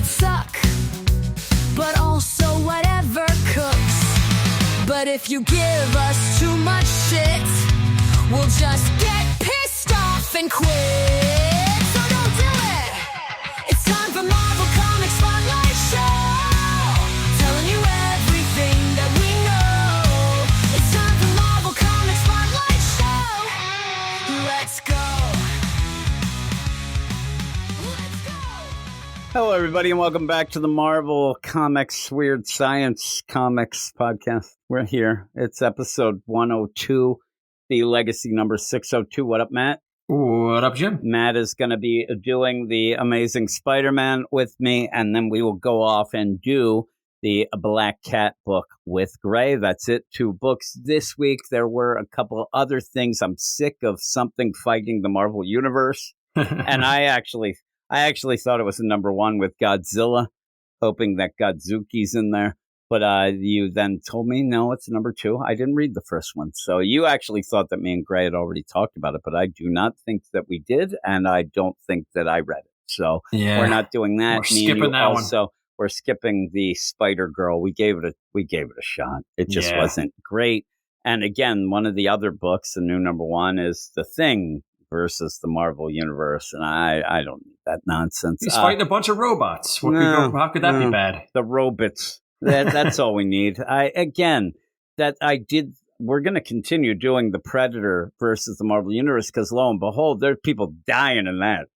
that suck, but also whatever cooks. But if you give us too much shit, we'll just get pissed off and quit. So don't do it. It's time for Marvel Comics Spotlight Show, telling you everything that we know. It's time for Marvel Comics Spotlight Show. Let's go. Hello, everybody, and welcome back to the Marvel Comics Weird Science Comics podcast. We're here. It's episode 102, the legacy number 602. What up, Matt? What up, Jim? Matt is going to be doing the Amazing Spider-Man with me, and then we will go off and do the Black Cat book with Gray. That's it. 2 books this week. There were a couple other things. I'm sick of something fighting the Marvel Universe, and I actually thought it was a number 1 with Godzilla, hoping that Godzuki's in there. But you then told me, no, it's number 2. I didn't read the first one. So you actually thought that me and Gray had already talked about it, but I do not think that we did, and I don't think that I read it. So we're not doing that. We're skipping that one. We're skipping the Spider-Girl. We gave it a shot. It just wasn't great. And again, one of the other books, the new number 1, is The Thing versus the Marvel Universe, and I don't need that nonsense. He's fighting a bunch of robots. How could that be bad? The robots. That's all we need. We're going to continue doing the Predator versus the Marvel Universe because lo and behold, there are people dying in that.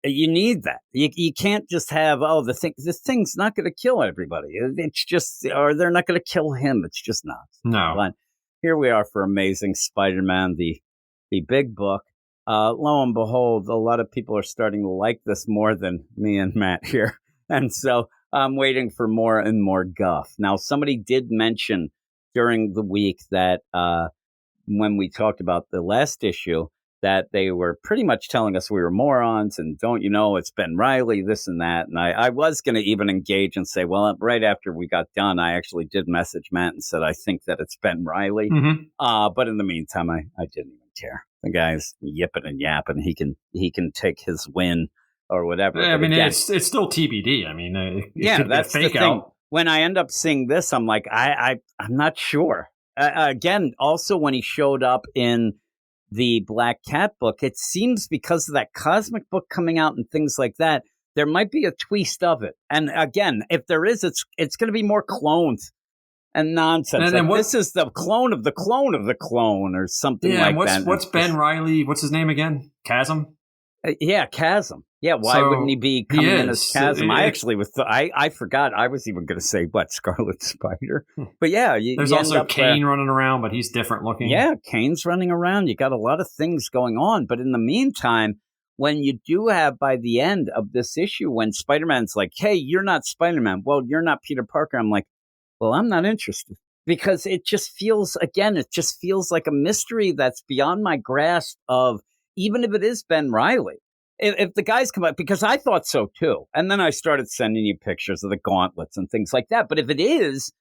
You need that. You can't just have, this thing's not going to kill everybody. It's just, or they're not going to kill him. It's just not. No. But here we are for Amazing Spider-Man, the big book. Lo and behold, a lot of people are starting to like this more than me and Matt here. And so I'm waiting for more and more guff. Now, somebody did mention during the week that when we talked about the last issue, that they were pretty much telling us we were morons and don't you know, it's Ben Reilly, this and that. And I was going to even engage and say, well, right after we got done, I actually did message Matt and said, I think that it's Ben Reilly. Mm-hmm. But in the meantime, I didn't even care. The guy's yipping and yapping. He can take his win or whatever. I mean, again, it's still TBD. I mean, that's the thing. Out. When I end up seeing this, I'm like, I'm not sure. Again, also when he showed up in the Black Cat book, it seems because of that cosmic book coming out and things like that, there might be a twist of it. And again, if there is, it's going to be more clones and nonsense. And this is the clone of the clone of the clone or something like that. What's Ben Reilly? What's his name again? Chasm? Chasm. Yeah, why wouldn't he be coming in as Chasm? I forgot. I was even going to say, Scarlet Spider? But yeah. There's also Kane running around, but he's different looking. Yeah, Kane's running around. You got a lot of things going on. But in the meantime, when you do have, by the end of this issue, when Spider-Man's like, hey, you're not Spider-Man. Well, you're not Peter Parker. I'm like, well, I'm not interested. Because it just feels like a mystery that's beyond my grasp of, even if it is Ben Reilly. If the guys come up, because I thought so too. And then I started sending you pictures of the gauntlets and things like that. But if it is,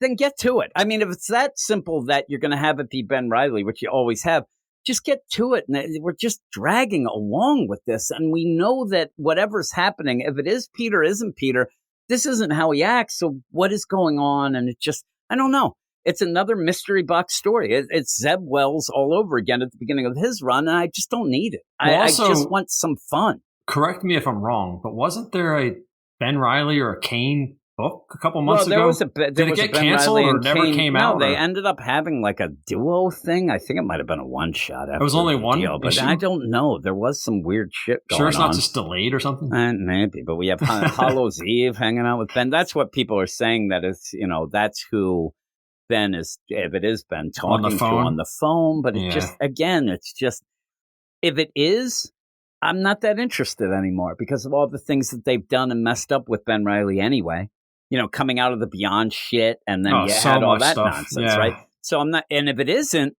then get to it. I mean, if it's that simple that you're going to have it be Ben Reilly, which you always have, just get to it. And we're just dragging along with this. And we know that whatever's happening, if it is Peter, isn't Peter, this isn't how he acts. So what is going on? And it just, I don't know. It's another mystery box story. It's Zeb Wells all over again at the beginning of his run, and I just don't need it. I just want some fun. Correct me if I'm wrong, but wasn't there a Ben Reilly or a Kane book a couple months ago? Did it get canceled or never came out? No, they ended up having like a duo thing. I think it might have been a one-shot. It was only one deal, but I don't know. There was some weird shit going on. Sure it's not just delayed or something? Maybe, but we have Hollow's Eve hanging out with Ben. That's what people are saying, that it's, that's who Ben is, if it is Ben, talking to on the phone. But it it's just, if it is, I'm not that interested anymore because of all the things that they've done and messed up with Ben Reilly anyway. Coming out of the Beyond shit, and then had all that nonsense, right? So I'm not, and if it isn't,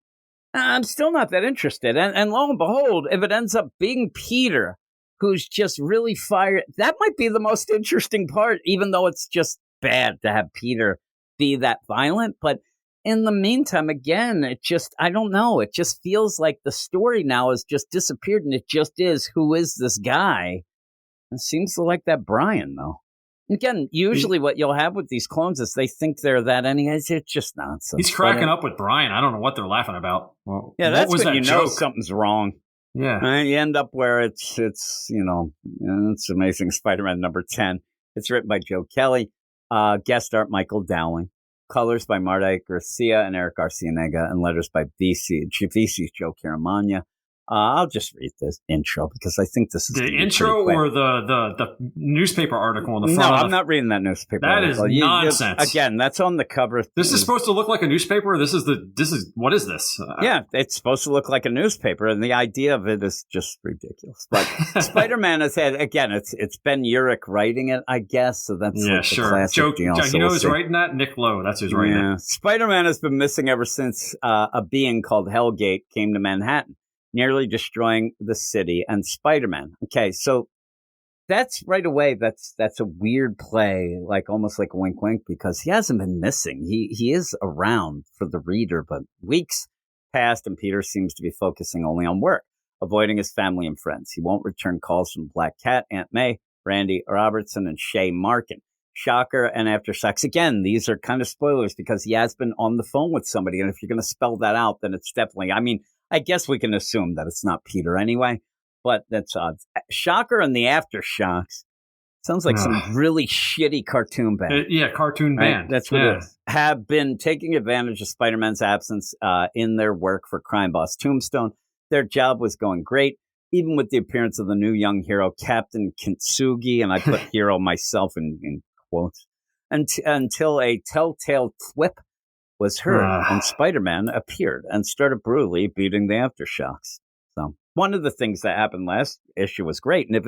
I'm still not that interested. And lo and behold, if it ends up being Peter, who's just really fired, that might be the most interesting part, even though it's just bad to have Peter be that violent. But in the meantime, again, I don't know. It just feels like the story now has just disappeared, and it just is, who is this guy? It seems to like that Brian, though. Again, usually what you'll have with these clones is they think they're that anyways. It's just nonsense. He's cracking up with Brian. I don't know what they're laughing about. Well, yeah, that's when you know something's wrong. Yeah. And you end up where it's it's Amazing Spider-Man number 10. It's written by Joe Kelly. Guest art Michael Dowling. Colors by Marta Garcia and Eric Arcianega. And letters by VC's Joe Caramagna. I'll just read this intro because I think this is the intro or the newspaper article on the front. No, I'm not reading that newspaper. That article. is nonsense. Again, that's on the cover. This is supposed to look like a newspaper. What is this? Yeah, it's supposed to look like a newspaper, and the idea of it is just ridiculous. But Spider-Man has had it's Ben Urich writing it, I guess. So that's sure. The classic Joe, deal. you know who's writing that? Nick Lowe. That's who's writing it. Spider-Man has been missing ever since a being called Hellgate came to Manhattan, nearly destroying the city and Spider-Man. Okay, so that's right away. That's a weird play, like almost like a wink, wink, because he hasn't been missing. He is around for the reader, but weeks passed and Peter seems to be focusing only on work, avoiding his family and friends. He won't return calls from Black Cat, Aunt May, Randy Robertson, and Shay Markin. Shocker and Aftershocks. Again, these are kind of spoilers because he has been on the phone with somebody, and if you're going to spell that out, then it's definitely. I mean, I guess we can assume that it's not Peter anyway, but that's odd. Shocker and the Aftershocks sounds like some really shitty cartoon band. Cartoon band. That's what it is. Have been taking advantage of Spider-Man's absence in their work for crime boss Tombstone. Their job was going great, even with the appearance of the new young hero, Captain Kintsugi, and I put hero myself in quotes, until a telltale thwip was heard, and Spider-Man appeared and started brutally beating the Aftershocks. So one of the things that happened last issue was great, and if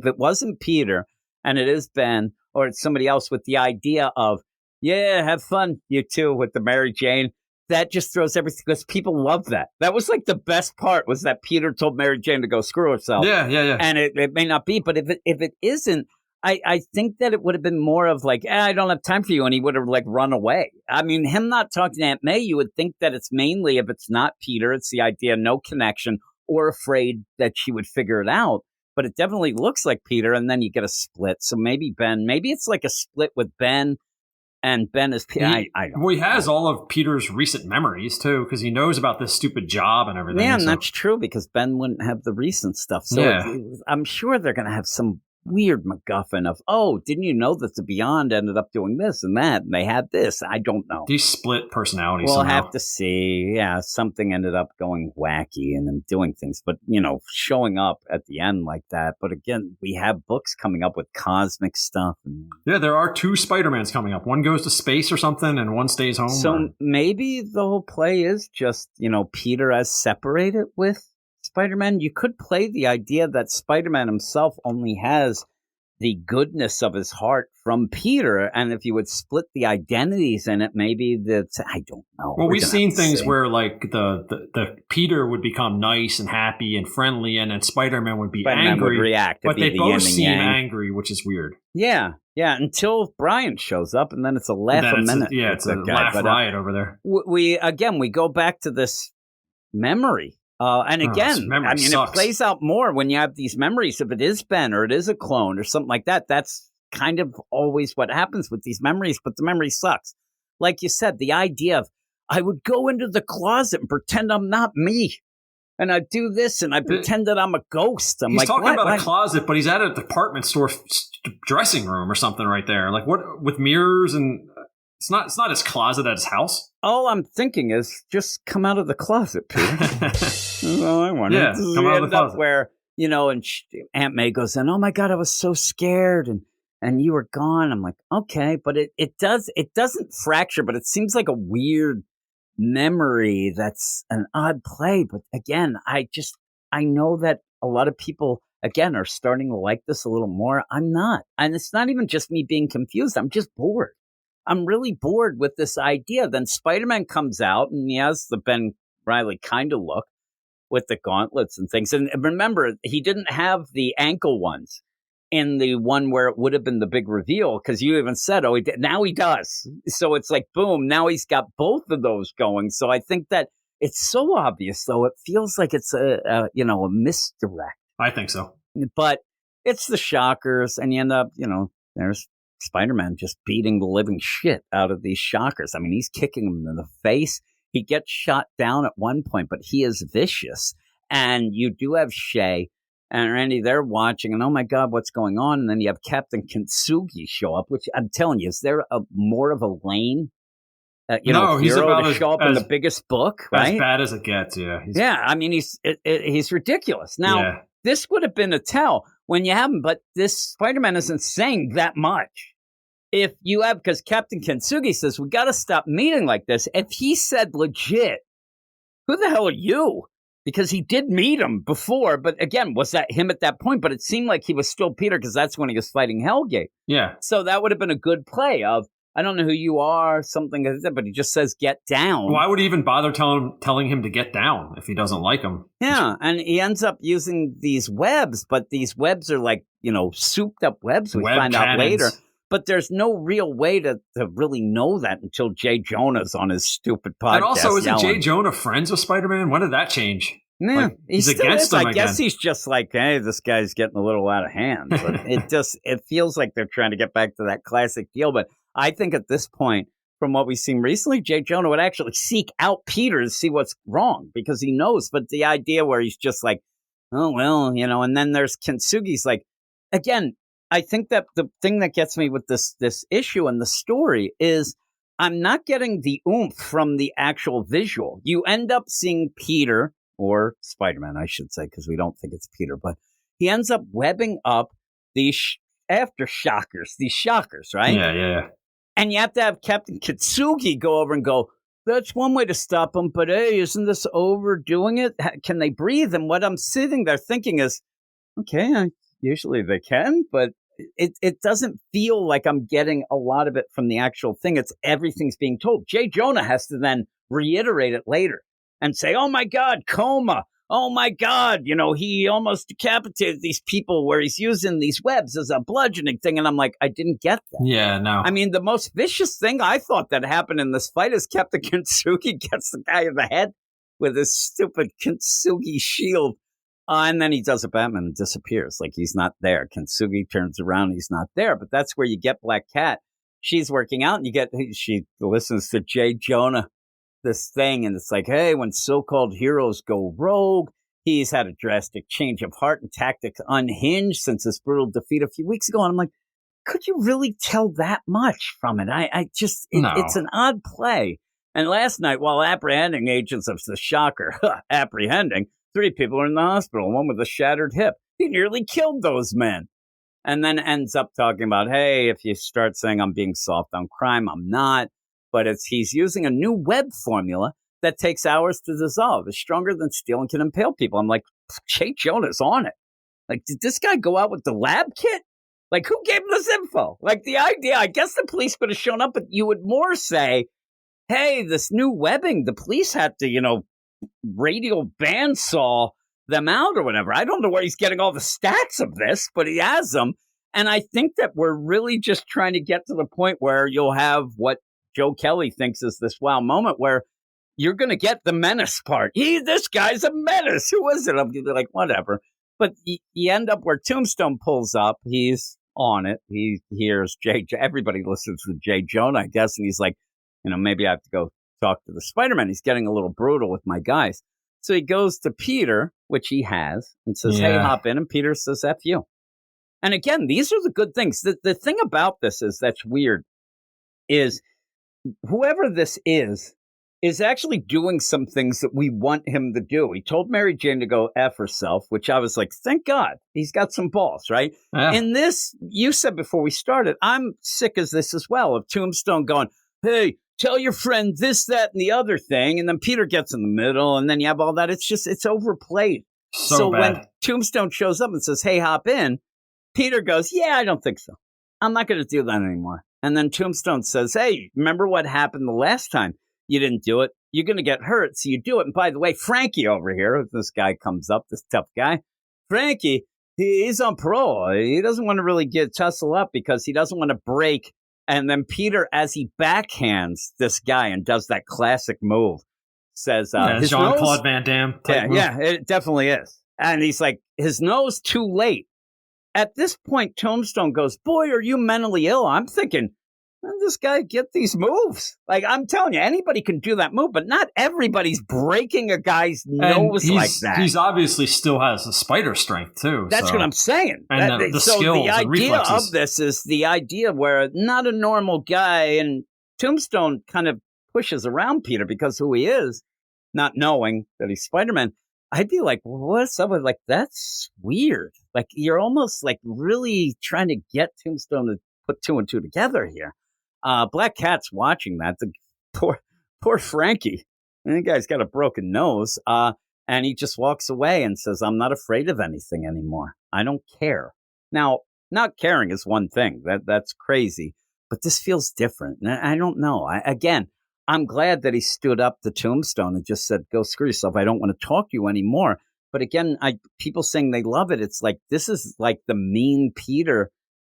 it wasn't Peter and it is Ben or it's somebody else with the idea of have fun you two with the Mary Jane, that just throws everything because people love that. That was like the best part was that Peter told Mary Jane to go screw herself. Yeah. And it may not be, but if it isn't. I think that it would have been more of like, I don't have time for you, and he would have like run away. I mean, him not talking to Aunt May, you would think that it's mainly, if it's not Peter, it's the idea, no connection, or afraid that she would figure it out. But it definitely looks like Peter, and then you get a split. So maybe it's like a split with Ben, and Ben is Peter. I don't know. Well, he has all of Peter's recent memories, too, because he knows about this stupid job and everything. Yeah, and that's true, because Ben wouldn't have the recent stuff. So I'm sure they're going to have some weird MacGuffin of, didn't you know that the Beyond ended up doing this and that, and they had this? I don't know. These split personalities. We'll have to see. Yeah, something ended up going wacky and them doing things, but showing up at the end like that. But again, we have books coming up with cosmic stuff. Yeah, there are 2 Spider-Mans coming up. One goes to space or something, and one stays home. So maybe the whole play is just Peter as separated with Spider-Man. You could play the idea that Spider-Man himself only has the goodness of his heart from Peter, and if you would split the identities in it, maybe that's, I don't know. Well, we've seen things where like the Peter would become nice and happy and friendly, and then Spider-Man would be angry, would react, but they both seem angry, which is weird. Yeah, until Brian shows up, and then it's a laugh a minute. It's a laugh riot over there. We go back to this memory. And again, I mean, it plays out more when you have these memories. If it is Ben or it is a clone or something like that, that's kind of always what happens with these memories. But the memory sucks. Like you said, the idea of I would go into the closet and pretend I'm not me. And I do this and I pretend that I'm a ghost. He's talking about a closet, but he's at a department store dressing room or something right there. Like what with mirrors and... It's not his closet at his house. All I'm thinking is just come out of the closet, Peter. That's all I want. Yeah, come out of the closet. Where, and Aunt May goes in, oh my God, I was so scared and you were gone. I'm like, okay, but it doesn't fracture, but it seems like a weird memory that's an odd play. But again, I know that a lot of people, again, are starting to like this a little more. I'm not. And it's not even just me being confused. I'm just bored. I'm really bored with this idea. Then Spider-Man comes out and he has the Ben Reilly kind of look with the gauntlets and things. And remember, he didn't have the ankle ones in the one where it would have been the big reveal, because you even said, he did. Now he does. So it's like, boom, now he's got both of those going. So I think that it's so obvious, though. It feels like it's a misdirect. I think so. But it's the Shockers, and you end up, there's Spider-Man just beating the living shit out of these shockers. I mean, he's kicking them in the face. He gets shot down at one point, but he is vicious. And you do have Shay and Randy, they're watching, and oh my God, what's going on? And then you have Captain Kintsugi show up, which I'm telling you, is there more of a lane? He's hero about to show up in the biggest book, right? As bad as it gets, yeah. I mean, he's ridiculous. Now, This would have been a tell when you have him, but this Spider-Man isn't saying that much. If you have, because Captain Kintsugi says, we got to stop meeting like this. If he said legit, who the hell are you? Because he did meet him before, but again, was that him at that point? But it seemed like he was still Peter because that's when he was fighting Hellgate. Yeah. So that would have been a good play of, I don't know who you are, something like that, but he just says, get down. Why would he even bother telling him to get down if he doesn't like him? Yeah, and he ends up using these webs, but these webs are like, souped up webs. We find out later. But there's no real way to really know that until Jay Jonah's on his stupid podcast. And also, isn't Jay Jonah friends with Spider-Man? When did that change? Yeah, like, he's against him. I guess he's just like, hey, this guy's getting a little out of hand. But it feels like they're trying to get back to that classic deal. But I think at this point, from what we've seen recently, Jay Jonah would actually seek out Peter to see what's wrong because he knows. But the idea where he's just like, oh, well, and then there's Kintsugi's like, again, I think that the thing that gets me with this issue and the story is I'm not getting the oomph from the actual visual. You end up seeing Peter, or Spider-Man, I should say, because we don't think it's Peter, but he ends up webbing up these aftershocks, these shockers, right? Yeah. And you have to have Captain Kintsugi go over and go, that's one way to stop them, but hey, isn't this overdoing it? Can they breathe? And what I'm sitting there thinking is, okay, usually they can, but it doesn't feel like I'm getting a lot of it from the actual thing. It's everything's being told. Jay Jonah has to then reiterate it later and say, oh my God, coma. Oh my God, he almost decapitated these people where he's using these webs as a bludgeoning thing. And I'm like, I didn't get that. Yeah, no. I mean, the most vicious thing I thought that happened in this fight is Captain Kintsugi gets the guy in the head with his stupid Kintsugi shield. And then he does a Batman and disappears like he's not there. Kintsugi turns around, he's not there. But that's where you get Black Cat. She's working out and she listens to Jay Jonah, this thing. And it's like, hey, when so-called heroes go rogue, he's had a drastic change of heart and tactics unhinged since his brutal defeat a few weeks ago. And I'm like, could you really tell that much from it? It's an odd play. And last night, while apprehending agents of the Shocker, apprehending, 3 people are in the hospital, one with a shattered hip. He nearly killed those men. And then ends up talking about, hey, if you start saying I'm being soft on crime, I'm not. But he's using a new web formula that takes hours to dissolve. It's stronger than steel and can impale people. I'm like, Jay Jonah's on it. Like, did this guy go out with the lab kit? Like, who gave him this info? Like, the idea, I guess the police could have shown up, but you would more say, hey, this new webbing, the police had to, radial bandsaw them out or whatever. I don't know where he's getting all the stats of this, but he has them. And I think that we're really just trying to get to the point where you'll have what Joe Kelly thinks is this wow moment where you're going to get the menace part. This guy's a menace. Who is it? I'm going to be like, whatever. But you end up where Tombstone pulls up. He's on it. He hears everybody listens to Jay Jonah, I guess. And he's like, maybe I have to go talk to the Spider-Man. He's getting a little brutal with my guys. So he goes to Peter, which he has, and says, hey, hop in. And Peter says, F you. And again, these are the good things. The thing about this is that's weird is whoever this is actually doing some things that we want him to do. He told Mary Jane to go F herself, which I was like, thank God. He's got some balls, right? Yeah. In this, you said before we started, I'm sick as this as well, of Tombstone going, hey, tell your friend this, that, and the other thing. And then Peter gets in the middle, and then you have all that. It's overplayed. So when Tombstone shows up and says, hey, hop in, Peter goes, yeah, I don't think so. I'm not going to do that anymore. And then Tombstone says, hey, remember what happened the last time? You didn't do it. You're going to get hurt, so you do it. And by the way, Frankie over here, this guy comes up, this tough guy, Frankie, he's on parole. He doesn't want to really tussle up because he doesn't want to break. And then Peter, as he backhands this guy and does that classic move, says, Jean-Claude Van Damme. Yeah, it definitely is. And he's like, his nose too late. at this point, Tombstone goes, "Boy, are you mentally ill?" I'm thinking, when does this guy get these moves? Like, I'm telling you, anybody can do that move, but not everybody's breaking a guy's nose like that. He's obviously still has the spider strength, too. That's what I'm saying. And the so skills the idea and reflexes. of this is the idea where not a normal guy, and Tombstone kind of pushes around Peter because who he is, not knowing that he's Spider-Man. I'd be like, what's up with, like, that's weird. Like, you're almost like really trying to get Tombstone to put two and two together here. Black Cat's watching that. The poor Frankie. And the guy's got a broken nose. And he just walks away and says, "I'm not afraid of anything anymore. I don't care." Now, not caring is one thing. That's crazy. But this feels different. And I don't know. I'm glad that he stood up to Tombstone and just said, "Go screw yourself. I don't want to talk to you anymore." But again, people saying they love it. It's like, this is like the mean Peter.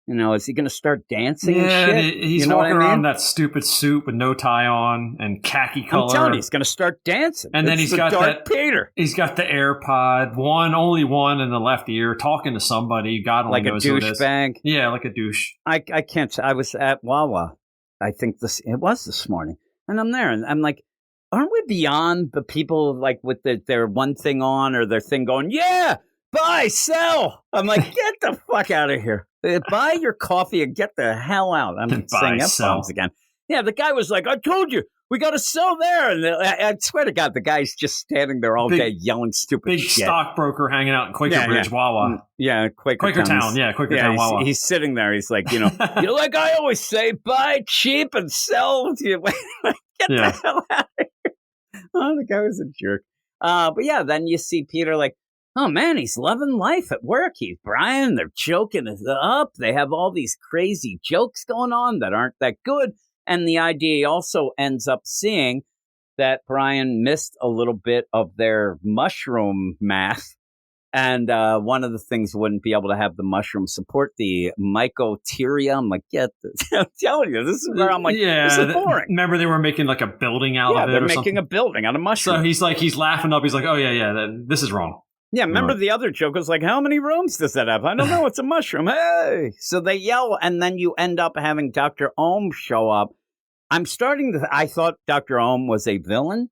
You know, is he going to start dancing and shit? He's walking around that stupid suit with no tie on and khaki color. I'm telling you, he's going to start dancing. And then he's got dark Peter. He's got the AirPod, only one in the left ear, talking to somebody. God only knows who it is. Like a douchebag? Yeah, like a douche. I can't. I was at Wawa. I think it was this morning. And I'm there, and I'm like, aren't we beyond the people like with their one thing on or their thing going, yeah, buy, sell? I'm like, get the fuck out of here. Buy your coffee and get the hell out. I'm saying F-bombs again. Yeah, the guy was like, "I told you, we got to sell there." And I swear to God, the guy's just standing there all day yelling stupid shit. Big stockbroker hanging out in Quaker Bridge, Wawa. Yeah, Quaker Town. Yeah, Quaker Town, Wawa. He's sitting there. He's like, like I always say, buy cheap and sell. Get the hell out of here. Oh, the guy was a jerk. But yeah, then you see Peter like, oh man, he's loving life at work. He's Brian. They're joking it up. They have all these crazy jokes going on that aren't that good. And the idea also ends up seeing that Brian missed a little bit of their mushroom math. And one of the things wouldn't be able to have the mushroom support the mycoteria. I'm like, I'm telling you, this is where I'm like, this is boring. Remember they were making like a building out of it or something? Yeah, they're making a building out of mushroom. So he's laughing up. He's like, oh, yeah, this is wrong. Yeah, remember the other joke was like, how many rooms does that have? I don't know. It's a mushroom. Hey! So they yell, and then you end up having Dr. Ohm show up. I thought Dr. Ohm was a villain.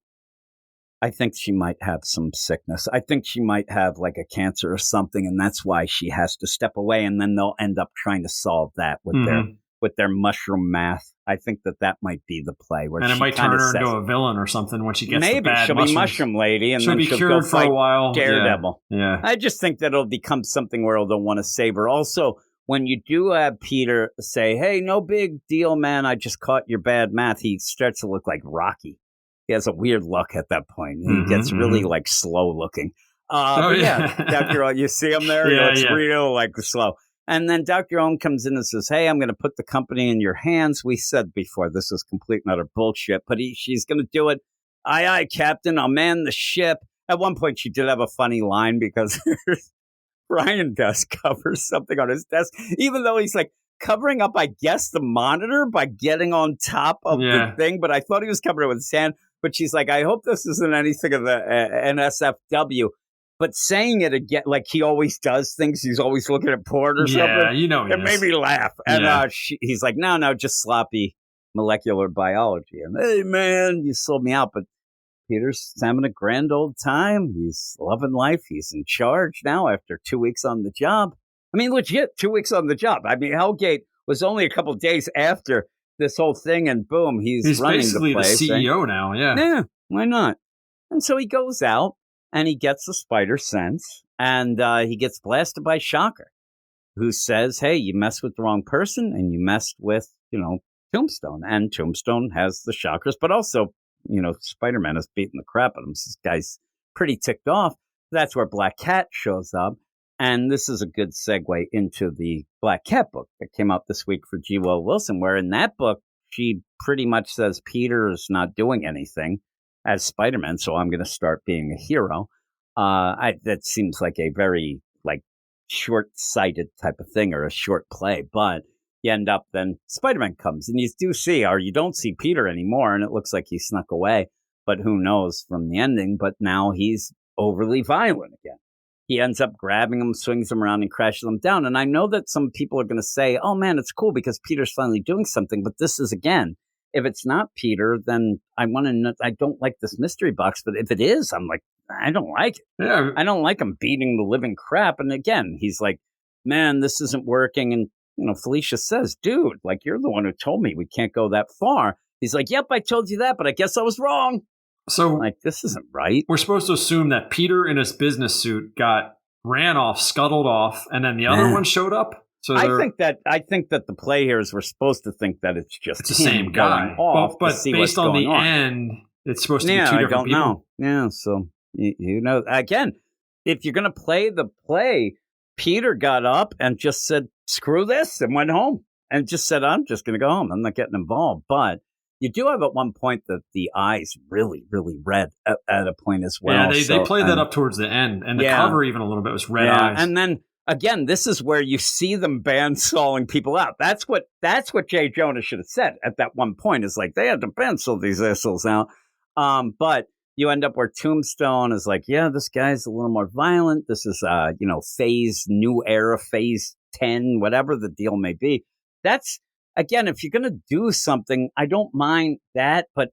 I think she might have some sickness. I think she might have like a cancer or something, and that's why she has to step away, and then they'll end up trying to solve that with their mushroom math. I think that might be the play. Where it might turn her into a villain or something when she gets the bad maybe she'll be mushroom lady, and then be she'll cured go for fight a while. Daredevil. Yeah. I just think that it'll become something where they'll want to save her. Also, when you do have Peter say, "Hey, no big deal, man. I just caught your bad math," he starts to look like Rocky. He has a weird look at that point. He gets really like slow looking. Dr. You see him there? It's real like slow. And then Dr. Ohm comes in and says, "Hey, I'm going to put the company in your hands." We said before, this is complete and utter bullshit, but she's going to do it. Aye, aye, Captain. I'll man the ship. At one point, she did have a funny line because Brian does cover something on his desk, even though he's like covering up, I guess, the monitor by getting on top of the thing. But I thought he was covering it with sand. But she's like, "I hope this isn't anything of the NSFW." But saying it again, like he always does things, he's always looking at porn or something. Yeah, it made me laugh. And he's like, no, just sloppy molecular biology. And hey, man, you sold me out. But Peter's having a grand old time. He's loving life. He's in charge now after 2 weeks on the job. I mean, legit, 2 weeks on the job. I mean, Hellgate was only a couple of days after this whole thing, and boom, he's running basically the place. The CEO now, Yeah, why not? And so he goes out. And he gets the spider sense, and he gets blasted by Shocker, who says, "Hey, you messed with the wrong person, and you messed with, Tombstone." And Tombstone has the Shockers, but also, Spider-Man is beating the crap out of him. So this guy's pretty ticked off. That's where Black Cat shows up, and this is a good segue into the Black Cat book that came out this week for G. Will Wilson, where in that book, she pretty much says Peter is not doing anything as Spider-Man, so I'm going to start being a hero. That seems like a very short-sighted type of thing or a short play, but you end up then Spider-Man comes and you do see, or you don't see Peter anymore, and it looks like he snuck away, but who knows from the ending. But now he's overly violent again. he ends up grabbing him, swings him around, and crashes him down. And I know that some people are going to say, oh, man, it's cool because Peter's finally doing something. But this is, again, if it's not Peter, then I want to know. I don't like this mystery box. But if it is, I'm like, I don't like it. Yeah. I don't like him beating the living crap. And again, he's like, man, this isn't working. And, Felicia says, dude, like, you're the one who told me we can't go that far. He's like, yep, I told you that, but I guess I was wrong. So, like, this isn't right. We're supposed to assume that Peter in his business suit ran off, scuttled off, and then the other one showed up. So I think that the play here is we're supposed to think that it's just the same guy. Off but based on the end, it's supposed to be two different people. I don't know. Yeah, so again, if you're going to play the play, Peter got up and just said, screw this, and went home. And just said, I'm just going to go home. I'm not getting involved. But you do have at one point that the eyes really, really red at a point as well. Yeah, they played that up towards the end. And the cover even a little bit was red eyes. And then, again, this is where you see them bandsawing people out. That's what Jay Jonah should have said at that one point. Is like, they had to bandsaw these assholes out. But you end up where Tombstone is like, yeah, this guy's a little more violent. This is, new era, phase 10, whatever the deal may be. That's, again, if you're going to do something, I don't mind that, but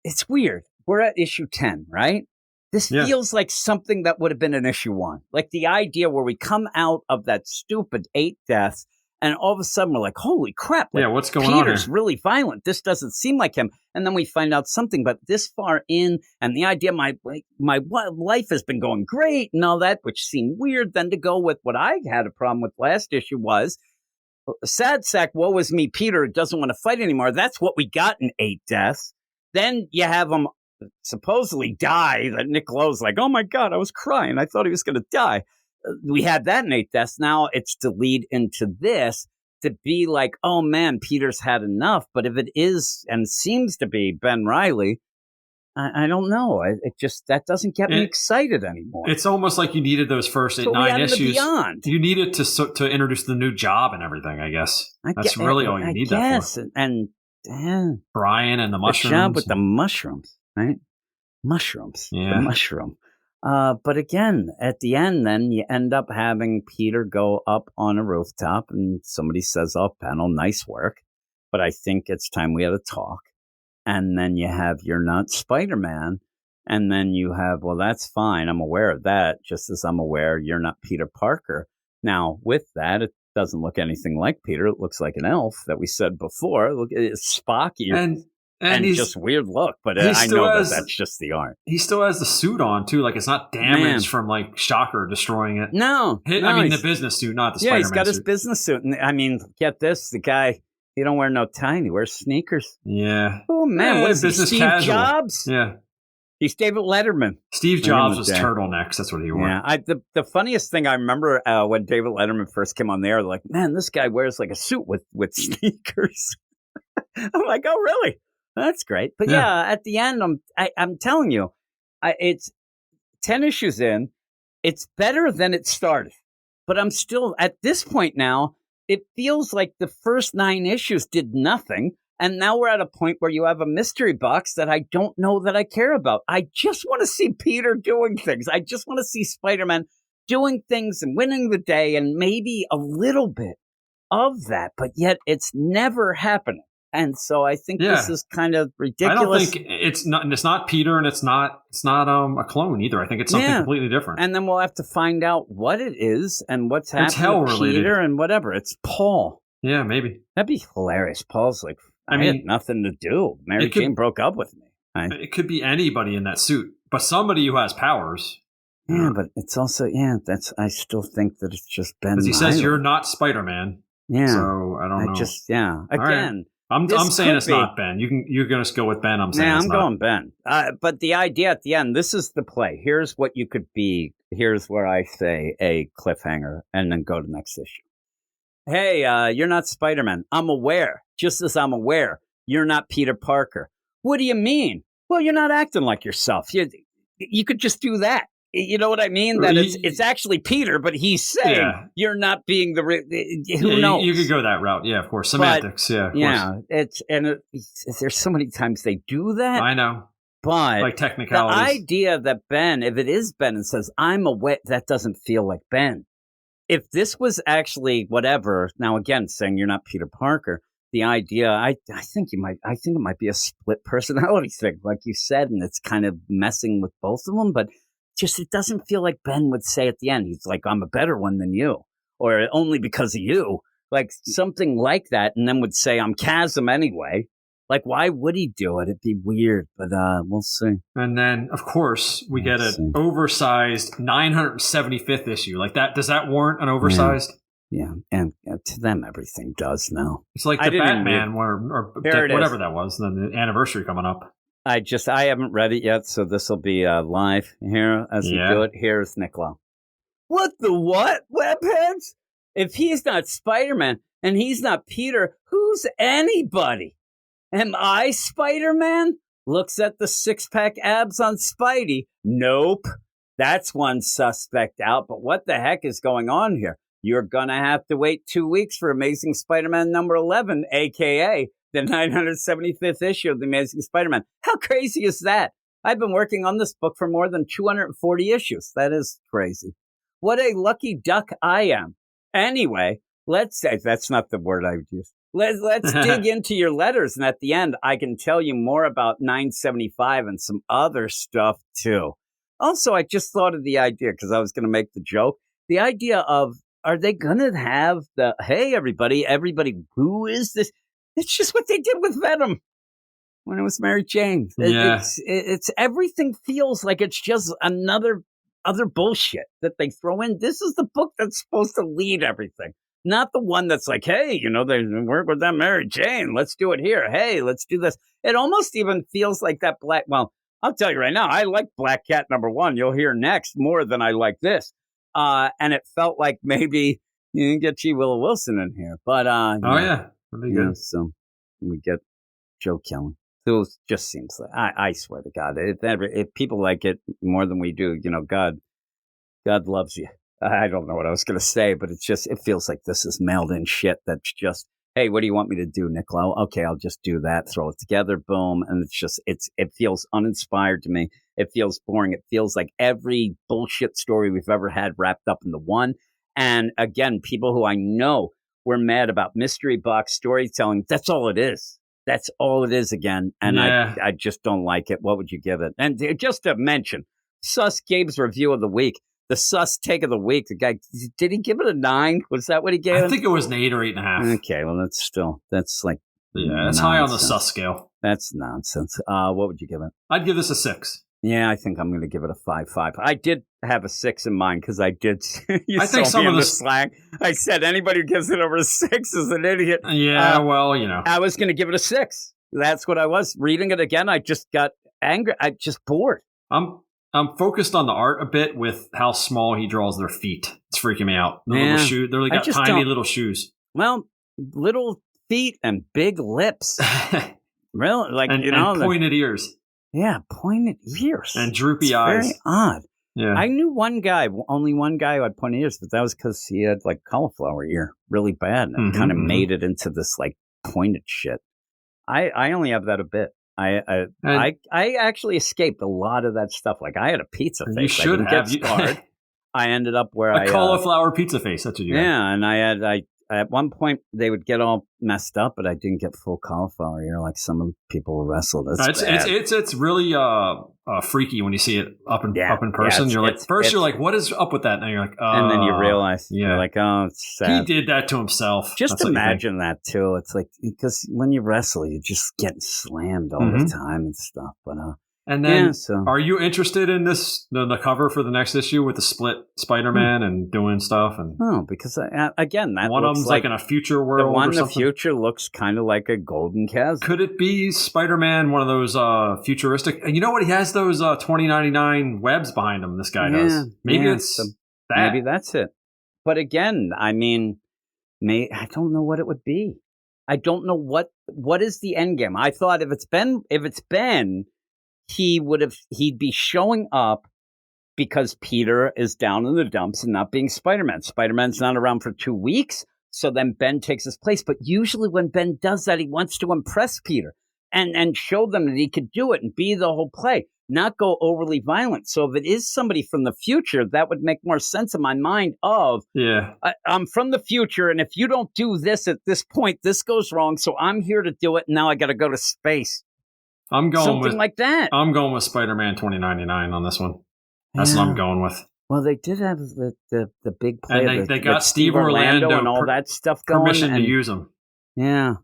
it's weird. We're at issue 10, right? This feels like something that would have been in issue 1. Like the idea where we come out of that stupid 8 deaths, and all of a sudden we're like, holy crap. Like, what's going on here? Peter's really violent. This doesn't seem like him. And then we find out something, but this far in, and the idea my life has been going great and all that, which seemed weird. Then to go with what I had a problem with last issue was, sad sack, woe is me, Peter doesn't want to fight anymore. That's what we got in 8 deaths. Then you have him supposedly die. That Nick Lowe's like, oh my God, I was crying. I thought he was going to die. We had that in 8 deaths. Now it's to lead into this to be like, oh man, Peter's had enough. But if it is and seems to be Ben Reilly, I don't know. It just, that doesn't get me excited anymore. It's almost like you needed those first 9 issues. You needed to introduce the new job and everything, I guess. That's really all you need that for. And Brian and the mushrooms. The job with the mushrooms, right? Mushrooms. Yeah. The mushroom. But again, at the end, then you end up having Peter go up on a rooftop and somebody says, oh, panel, nice work. But I think it's time we had a talk. And then you have, you're not Spider-Man. And then you have, well, that's fine. I'm aware of that. Just as I'm aware you're not Peter Parker. Now, with that, it doesn't look anything like Peter. It looks like an elf that we said before. Look, it's Spocky. And just weird look, but I know that's just the art. He still has the suit on, too. Like, it's not damaged from, like, Shocker destroying it. No. The business suit, not the Spider-Man suit. Yeah, he's got his business suit. And I mean, get this, the guy, he don't wear no tie. He wears sneakers. Yeah. Oh, man, what is he, Steve casual. Jobs? Yeah. He's David Letterman. Steve Jobs was turtlenecks. That's what he wore. Yeah, the funniest thing I remember when David Letterman first came on the air, like, man, this guy wears like a suit with sneakers. I'm like, oh, really? That's great. But yeah, at the end, I'm telling you, it's 10 issues in. It's better than it started. But I'm still, at this point now, it feels like the first 9 issues did nothing. And now we're at a point where you have a mystery box that I don't know that I care about. I just want to see Peter doing things. I just want to see Spider-Man doing things and winning the day and maybe a little bit of that. But yet it's never happening. And so I think this is kind of ridiculous. I don't think it's not Peter, and it's not a clone either. I think it's something completely different. And then we'll have to find out what it is and what's happening to Peter and whatever. It's Paul. Yeah, maybe. That'd be hilarious. Paul's like, I mean, had nothing to do. Mary Jane broke up with me. It could be anybody in that suit, but somebody who has powers. Yeah, but it's also, I still think that it's just Ben. Because he says you're not Spider-Man. Yeah. So I don't know. Again. I'm saying it's not Ben. You're going to go with Ben. I'm saying I'm going Ben. But the idea at the end, this is the play. Here's what you could be. Here's where I say a cliffhanger and then go to next issue. Hey, you're not Spider-Man. I'm aware. Just as I'm aware, you're not Peter Parker. What do you mean? Well, you're not acting like yourself. You could just do that. You know what I mean? That it's actually Peter, but he's saying you're not being who knows? You could go that route. Yeah, of course. Semantics. Of course. There's so many times they do that. I know. But like the technicalities. idea that Ben, if it is Ben and says, I'm away, that doesn't feel like Ben. If this was actually whatever, now again, saying you're not Peter Parker, the idea, I think it might be a split personality thing, like you said, and it's kind of messing with both of them, but just, it doesn't feel like Ben would say at the end, he's like, I'm a better one than you, or only because of you, like something like that, and then would say, I'm Chasm anyway. Like, why would he do it? It'd be weird, but we'll see. And then, of course, we get an oversized 975th issue. Like that, does that warrant an oversized? Yeah, and to them, everything does now. It's like the Batman or whatever that was, then the anniversary coming up. I haven't read it yet, so this will be live here as we do it. Here's Nicola. What the what, Webheads? If he's not Spider-Man and he's not Peter, who's anybody? Am I Spider-Man? Looks at the six-pack abs on Spidey. Nope. That's one suspect out, but what the heck is going on here? You're going to have to wait 2 weeks for Amazing Spider-Man number 11, a.k.a. the 975th issue of The Amazing Spider-Man. How crazy is that? I've been working on this book for more than 240 issues. That is crazy. What a lucky duck I am. Anyway, let's say, that's not the word I would use. Let's dig into your letters, and at the end, I can tell you more about 975 and some other stuff, too. Also, I just thought of the idea, because I was going to make the joke, the idea of, are they going to have the, hey, everybody, who is this? It's just what they did with Venom when it was Mary Jane. It's everything feels like it's just other bullshit that they throw in. This is the book that's supposed to lead everything. Not the one that's like, hey, they work with that Mary Jane. Let's do it here. Hey, let's do this. It almost even feels like that well, I'll tell you right now, I like Black Cat number 1. You'll hear next more than I like this. And it felt like maybe you didn't get G. Willow Wilson in here. But, that'd be good. So we get Joe Kelly. It just seems like, I swear to God, if people like it more than we do, God loves you. I don't know what I was going to say, but it feels like this is mailed in shit that's just, hey, what do you want me to do, Nicola? Okay, I'll just do that, throw it together, boom. And it feels uninspired to me. It feels boring. It feels like every bullshit story we've ever had wrapped up into one. And again, people who I know were mad about mystery box storytelling. That's all it is. That's all it is again. And I just don't like it. What would you give it? And just to mention, Sus Gabe's review of the week. The Sus take of the week, the guy, did he give it a 9? Was that what he gave it? I think it was an 8 or 8.5. Okay, well, that's like... Yeah, it's high on the Sus scale. That's nonsense. What would you give it? I'd give this a 6. Yeah, I think I'm going to give it a 5.5. I did have a 6 in mind because I did... I think some of the slang. I said anybody who gives it over a 6 is an idiot. Yeah, I was going to give it a 6. That's what I was. Reading it again, I just got angry. I just bored. I'm focused on the art a bit with how small he draws their feet. It's freaking me out. The little shoe, they're like tiny little shoes. Well, little feet and big lips. Really? Like, and pointed ears. Yeah, pointed ears. And droopy eyes. Very odd. Yeah. I knew only one guy who had pointed ears, but that was because he had like cauliflower ear really bad. And it kind of made it into this like pointed shit. I only have that a bit. I actually escaped a lot of that stuff. Like I had a pizza face. You should have. Get scarred. I ended up where a cauliflower pizza face. That's what you got. Yeah, and I at one point they would get all messed up, but I didn't get full cauliflower ear like some of the people who wrestled. It's really freaky when you see it up in person. You're like, you're like, what is up with that? And you're like, and then you realize, you're like, oh, it's sad. He did that to himself. Just imagine that too. It's like, because when you wrestle, you're just getting slammed all the time and stuff. But and then, are you interested in this the cover for the next issue with the split Spider-Man and doing stuff? And no, because again, that one of them's like in a future world. The one in the future looks kind of like a golden chasm. Could it be Spider-Man, one of those futuristic? And you know what? He has those 2099 webs behind him. This guy does. Maybe it's that. Maybe that's it. But again, I mean, I don't know what it would be. I don't know what is the end game. I thought if it's Ben. He'd be showing up because Peter is down in the dumps and not being Spider-Man. Spider-Man's not around for 2 weeks, so then Ben takes his place. But usually when Ben does that, he wants to impress Peter. and show them that he could do it and be the whole play, not go overly violent. So if it is somebody from the future, that would make more sense in my mind of, I'm from the future, and if you don't do this at this point, this goes wrong, so I'm here to do it, and now I got to go to space. I'm going something with, like that. I'm going with Spider-Man 2099 on this one. That's what I'm going with. Well, they did have the big play. And they got Steve Orlando and all that stuff going. Permission to use them. Yeah.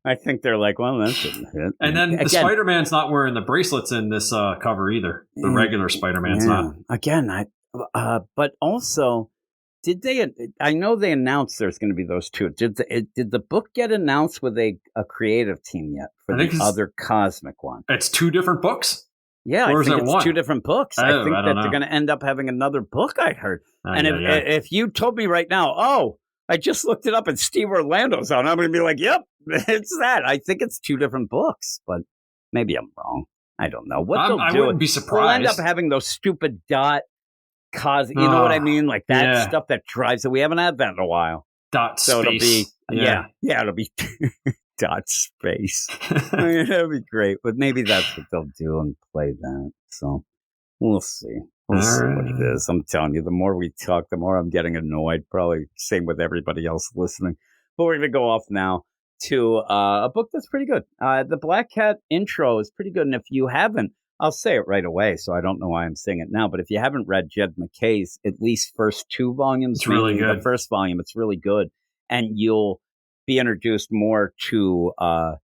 I think they're like, well, that's it. And then the Spider-Man's not wearing the bracelets in this cover either. The regular Spider-Man's not. Again, but also, did they? I know they announced there's going to be those two. Did the book get announced with a creative team yet for the other cosmic one? It's two different books. Yeah, or I think it's one? Two different books. I think that they're going to end up having another book, I heard. And if you told me right now, I just looked it up and Steve Orlando's on, I'm going to be like, yep, it's that. I think it's two different books, but maybe I'm wrong. I don't know. I wouldn't be surprised. We'll end up having those stupid dot you know what I mean? Like that stuff that drives it. We haven't had that in a while. Dot so space. It'll be, it'll be dot space. I mean, that'd be great, but maybe that's what they'll do and play that. So we'll see. We'll see what it is. I'm telling you, the more we talk, the more I'm getting annoyed. Probably same with everybody else listening. But we're going to go off now to a book that's pretty good. The Black Cat intro is pretty good. And if you haven't, I'll say it right away, so I don't know why I'm saying it now. But if you haven't read Jed MacKay's at least first two volumes, it's really good. The first volume, it's really good. And you'll be introduced more to the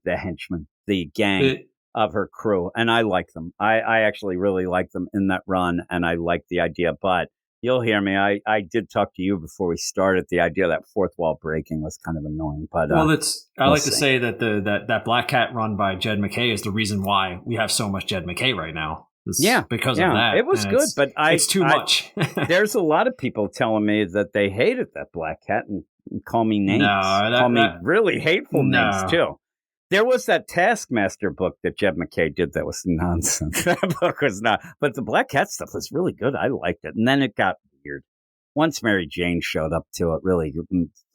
henchmen, the gang of her crew. And I like them. I actually really like them in that run, and I like the idea. But you'll hear me. I did talk to you before we started. The idea of that fourth wall breaking was kind of annoying. But I like to say that that Black Cat run by Jed MacKay is the reason why we have so much Jed MacKay right now. Because of that. It was good, but it's too much. There's a lot of people telling me that they hated that Black Cat and call me names. Call me really hateful names too. There was that Taskmaster book that Jed MacKay did that was nonsense. That book was not. But the Black Cat stuff was really good. I liked it. And then it got weird. Once Mary Jane showed up to it, really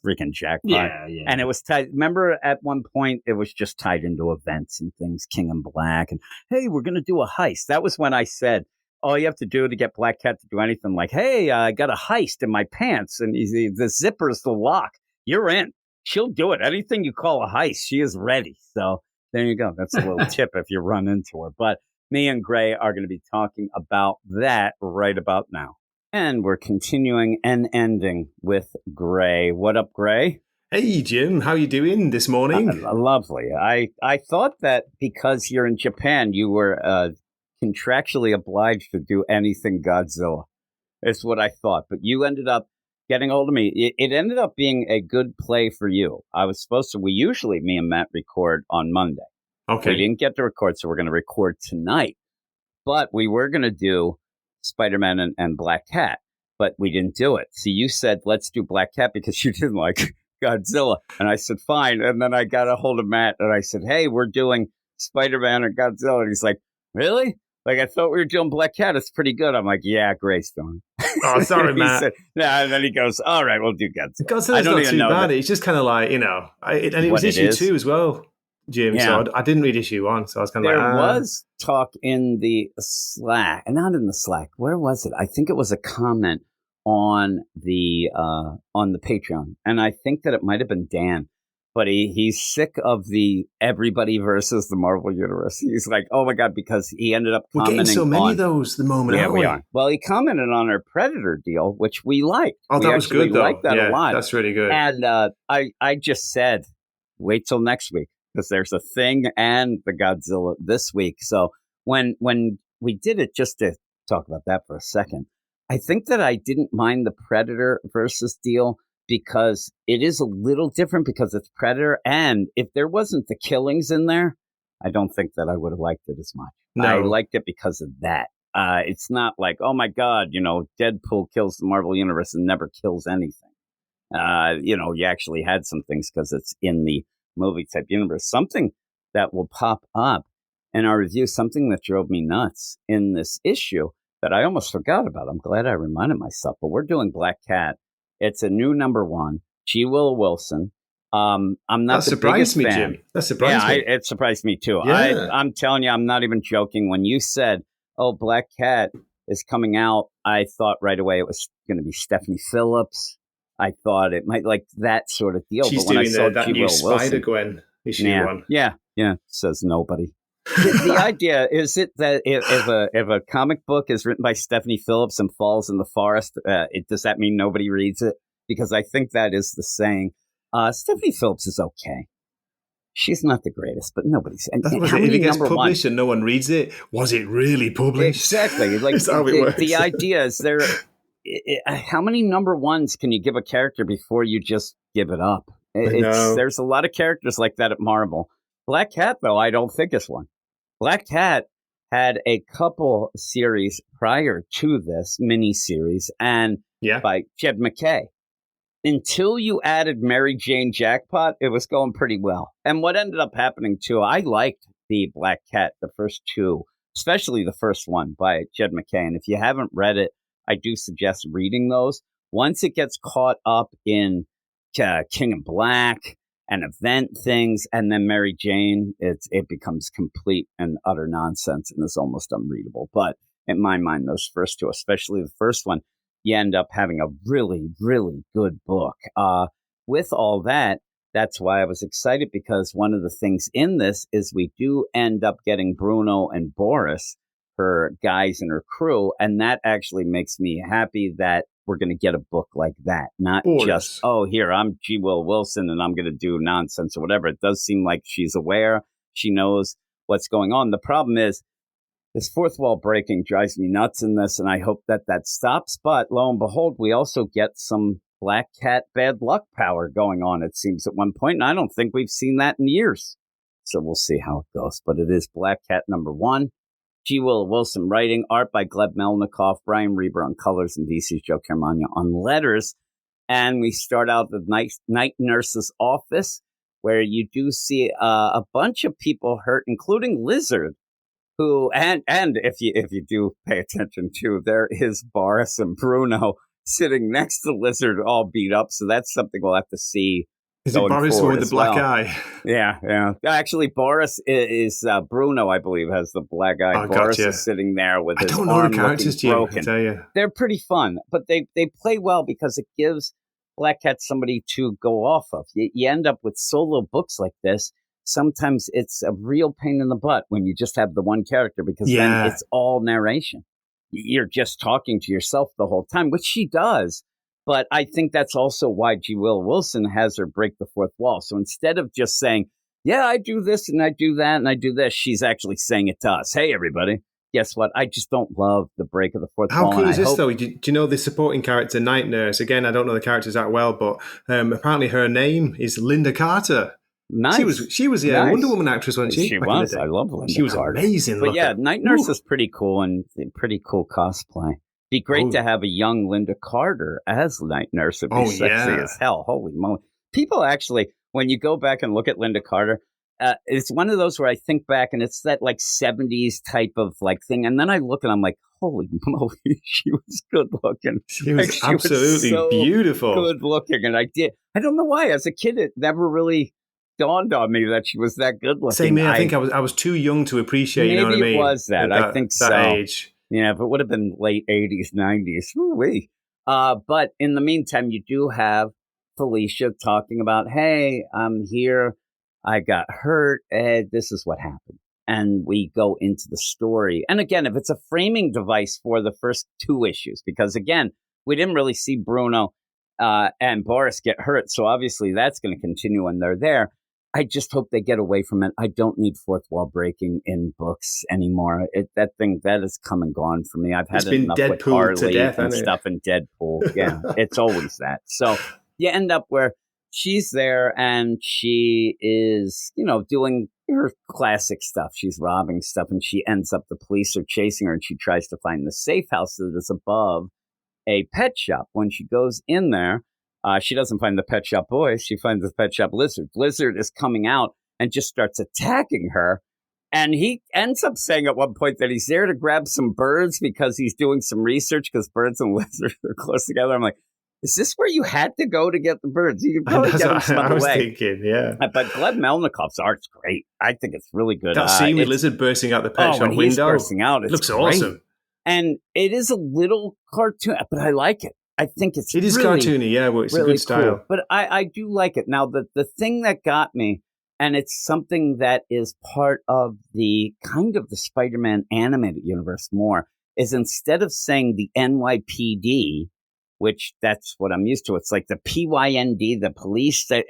freaking jackpot. Yeah. And it was tied. Remember at one point, it was just tied into events and things, King in Black. And, hey, we're going to do a heist. That was when I said, all you have to do to get Black Cat to do anything, like, hey, I got a heist in my pants and the zipper's the lock. You're in. She'll do it. Anything you call a heist, she is ready. So there you go. That's a little tip if you run into her. But me and Gray are going to be talking about that right about now. And we're continuing and ending with Gray. What up, Gray? Hey, Jim. How you doing this morning? Lovely. I thought that because you're in Japan, you were contractually obliged to do anything Godzilla. Is what I thought. But you ended up getting hold of me. It ended up being a good play for you. We usually, me and Matt, record on Monday. Okay. We didn't get to record, so we're going to record tonight. But we were going to do Spider-Man and Black Cat, but we didn't do it. So you said, let's do Black Cat because you didn't like Godzilla. And I said, fine. And then I got a hold of Matt and I said, hey, we're doing Spider-Man and Godzilla. And he's like, really? Like, I thought we were doing Black Cat. It's pretty good. I'm like, yeah, Gray's doing it. Oh, sorry, Matt. Said, and then he goes, all right, we'll do Godzilla. Godzilla's not too bad. It's just kind of like, and it was issue 2 as well, Jim. Yeah. So I didn't read issue 1. So I was kind of like, there was talk in the Slack, not in the Slack. Where was it? I think it was a comment on the Patreon. And I think that it might have been Dan. But he's sick of the everybody versus the Marvel Universe. He's like, oh, my God, because he ended up commenting. We're getting so many of those the moment, aren't we? Are. Well, he commented on our Predator deal, which we liked. Oh, that was good, though. We liked that a lot. That's really good. And I just said, wait till next week, because there's a Thing and the Godzilla this week. So when we did it, just to talk about that for a second, I think that I didn't mind the Predator versus deal, because it is a little different because it's Predator. And if there wasn't the killings in there, I don't think that I would have liked it as much. No. I liked it because of that. It's not like, oh, my God, Deadpool kills the Marvel Universe and never kills anything. You actually had some things because it's in the movie type universe. Something that will pop up in our review, something that drove me nuts in this issue that I almost forgot about. I'm glad I reminded myself. But we're doing Black Cat. It's a new #1, G. Willow Wilson. I'm not the biggest fan. Jim. That surprised me. It surprised me too. Yeah. I'm telling you, I'm not even joking. When you said, "Oh, Black Cat is coming out," I thought right away it was going to be Stephanie Phillips. I thought it might like that sort of deal. She's but when doing I saw that new Spider-Gwen issue one. Yeah, says nobody. The idea is it that if a comic book is written by Stephanie Phillips and falls in the forest, does that mean nobody reads it? Because I think that is the saying. Stephanie Phillips is okay. She's not the greatest, but nobody's. That's what if it gets published and no one reads it, was it really published? Exactly. Like That's how it works. The idea is there. How many number ones can you give a character before you just give it up? There's a lot of characters like that at Marvel. Black Cat, though, I don't think is one. Black Cat had a couple series prior to this miniseries, and by Jed McKay. Until you added Mary Jane Jackpot, it was going pretty well. And what ended up happening, too, I liked the Black Cat, the first two, especially the first one by Jed McKay. And if you haven't read it, I do suggest reading those. Once it gets caught up in King in Black and event things, and then Mary Jane, it becomes complete and utter nonsense and is almost unreadable. But in my mind, those first two, especially the first one, you end up having a really, really good book. With all that, that's why I was excited, because one of the things in this is we do end up getting Bruno and Boris, her guys and her crew, and that actually makes me happy that we're going to get a book like that. Not just, here, I'm G. Will Wilson and I'm going to do nonsense or whatever. It does seem like she's aware. She knows what's going on. The problem is, this fourth wall breaking drives me nuts in this, and I hope that stops. But lo and behold, we also get some Black Cat bad luck power going on, it seems, at one point. And I don't think we've seen that in years. So we'll see how it goes. But it is Black Cat #1. G. Will Wilson writing, art by Gleb Melnikoff, Brian Reber on colors, and DC's Joe Caramagna on letters. And we start out with Night Nurse's office, where you do see a bunch of people hurt, including Lizard. Who and if you do pay attention to, there is Boris and Bruno sitting next to Lizard, all beat up. So that's something we'll have to see. Is it Boris with the black eye? Yeah. Actually, Boris is Bruno, I believe, has the black eye. Boris is sitting there with his arm looking broken. I tell you. They're pretty fun, but they play well because it gives Black Cat somebody to go off of. You end up with solo books like this. Sometimes it's a real pain in the butt when you just have the one character, because then it's all narration. You're just talking to yourself the whole time, which she does. But I think that's also why G. Will Wilson has her break the fourth wall. So instead of just saying, yeah, I do this and I do that and I do this, she's actually saying it to us. Hey, everybody, guess what? I just don't love the break of the fourth wall. How cool is this, though? Do you know the supporting character, Night Nurse? Again, I don't know the characters that well, but apparently her name is Linda Carter. Nice. She was a Wonder Woman actress, wasn't she? She was. I love Linda. She was Carter. Amazing. But yeah, Night Nurse is pretty cool and pretty cool cosplay. Be great to have a young Linda Carter as Night Nurse. It'd be sexy as hell. Holy moly! People actually, when you go back and look at Linda Carter, it's one of those where I think back and it's that like 70s type of like thing, and then I look and I'm like, holy moly, she was good looking. She was absolutely beautiful, good looking, and I don't know why. As a kid, it never really dawned on me that she was that good looking. Same here. I think I was too young to appreciate. Maybe you know what I mean? It was that. I think so. That age. Yeah, if it would have been late 80s, 90s. Woo-wee. But in the meantime, you do have Felicia talking about, hey, I'm here. I got hurt. This is what happened. And we go into the story. And again, if it's a framing device for the first two issues, because again, we didn't really see Bruno and Boris get hurt. So obviously that's going to continue when they're there. I just hope they get away from it. I don't need fourth wall breaking in books anymore. That has come and gone for me. I've had enough with Harley and stuff and Deadpool. Yeah, it's always that. So you end up where she's there and she is, doing her classic stuff. She's robbing stuff and she ends up, the police are chasing her and she tries to find the safe house that is above a pet shop. When she goes in there, she doesn't find the Pet Shop Boys. She finds the Pet Shop Lizard. Lizard is coming out and just starts attacking her. And he ends up saying at one point that he's there to grab some birds because he's doing some research because birds and lizards are close together. I'm like, is this where you had to go to get the birds? You could probably get them some other way. Thinking, yeah. But Gleb Melnikov's art's great. I think it's really good. That scene with Lizard bursting out the pet shop window. Bursting out, it looks awesome. And it is a little cartoon, but I like it. I think it is really, cartoony, yeah, well, it's really a good style. Cool. But I do like it. Now, the thing that got me, and it's something that is part of the kind of the Spider-Man animated universe more, is instead of saying the NYPD, which that's what I'm used to, it's like the PYND, the police, the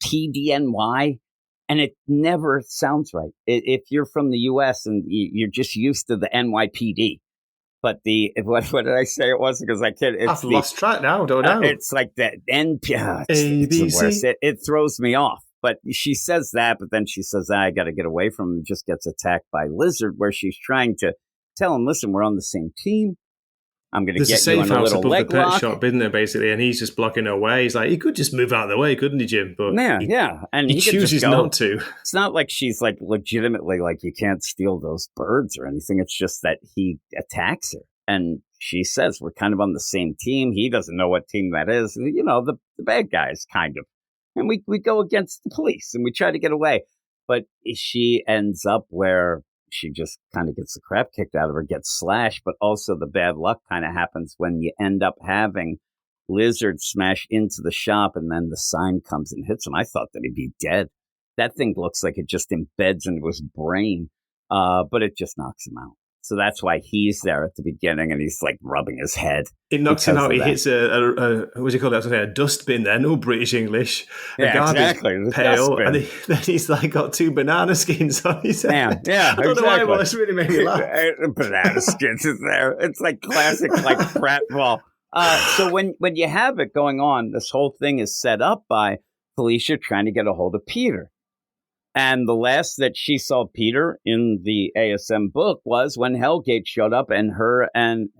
PDNY, and it never sounds right. If you're from the U.S. and you're just used to the NYPD. But what did I say it was? Because I can't. I've lost track now. Don't know. It's like the NP. It's the worst. It throws me off. But she says that, but then she says, I got to get away from him. And just gets attacked by Lizard, where she's trying to tell him, listen, we're on the same team. I'm going to get you in a little leg lock. Pet shop, isn't there, basically? And he's just blocking her way. He's like, he could just move out of the way, couldn't he, Jim? But yeah. And he chooses not to. It's not like she's like legitimately like, you can't steal those birds or anything. It's just that he attacks her. And she says, we're kind of on the same team. He doesn't know what team that is. You know, the bad guys, kind of. And we go against the police and we try to get away. But she ends up where she just kind of gets the crap kicked out of her, gets slashed. But also the bad luck kind of happens when you end up having Lizard smash into the shop and then the sign comes and hits him. I thought that he'd be dead. That thing looks like it just embeds into his brain, but it just knocks him out. So that's why he's there at the beginning, and he's like rubbing his head. It knocks him out. He hits a what do you call that? A dustbin. There, no British English. Yeah, exactly. Pail, and then he's like got 2 banana skins on his head. Yeah, I don't know why it was. It really made me laugh. Banana skins is there. It's like classic, like pratfall. So when you have it going on, this whole thing is set up by Felicia trying to get a hold of Peter. And the last that she saw Peter in the ASM book was when Hellgate showed up, and her and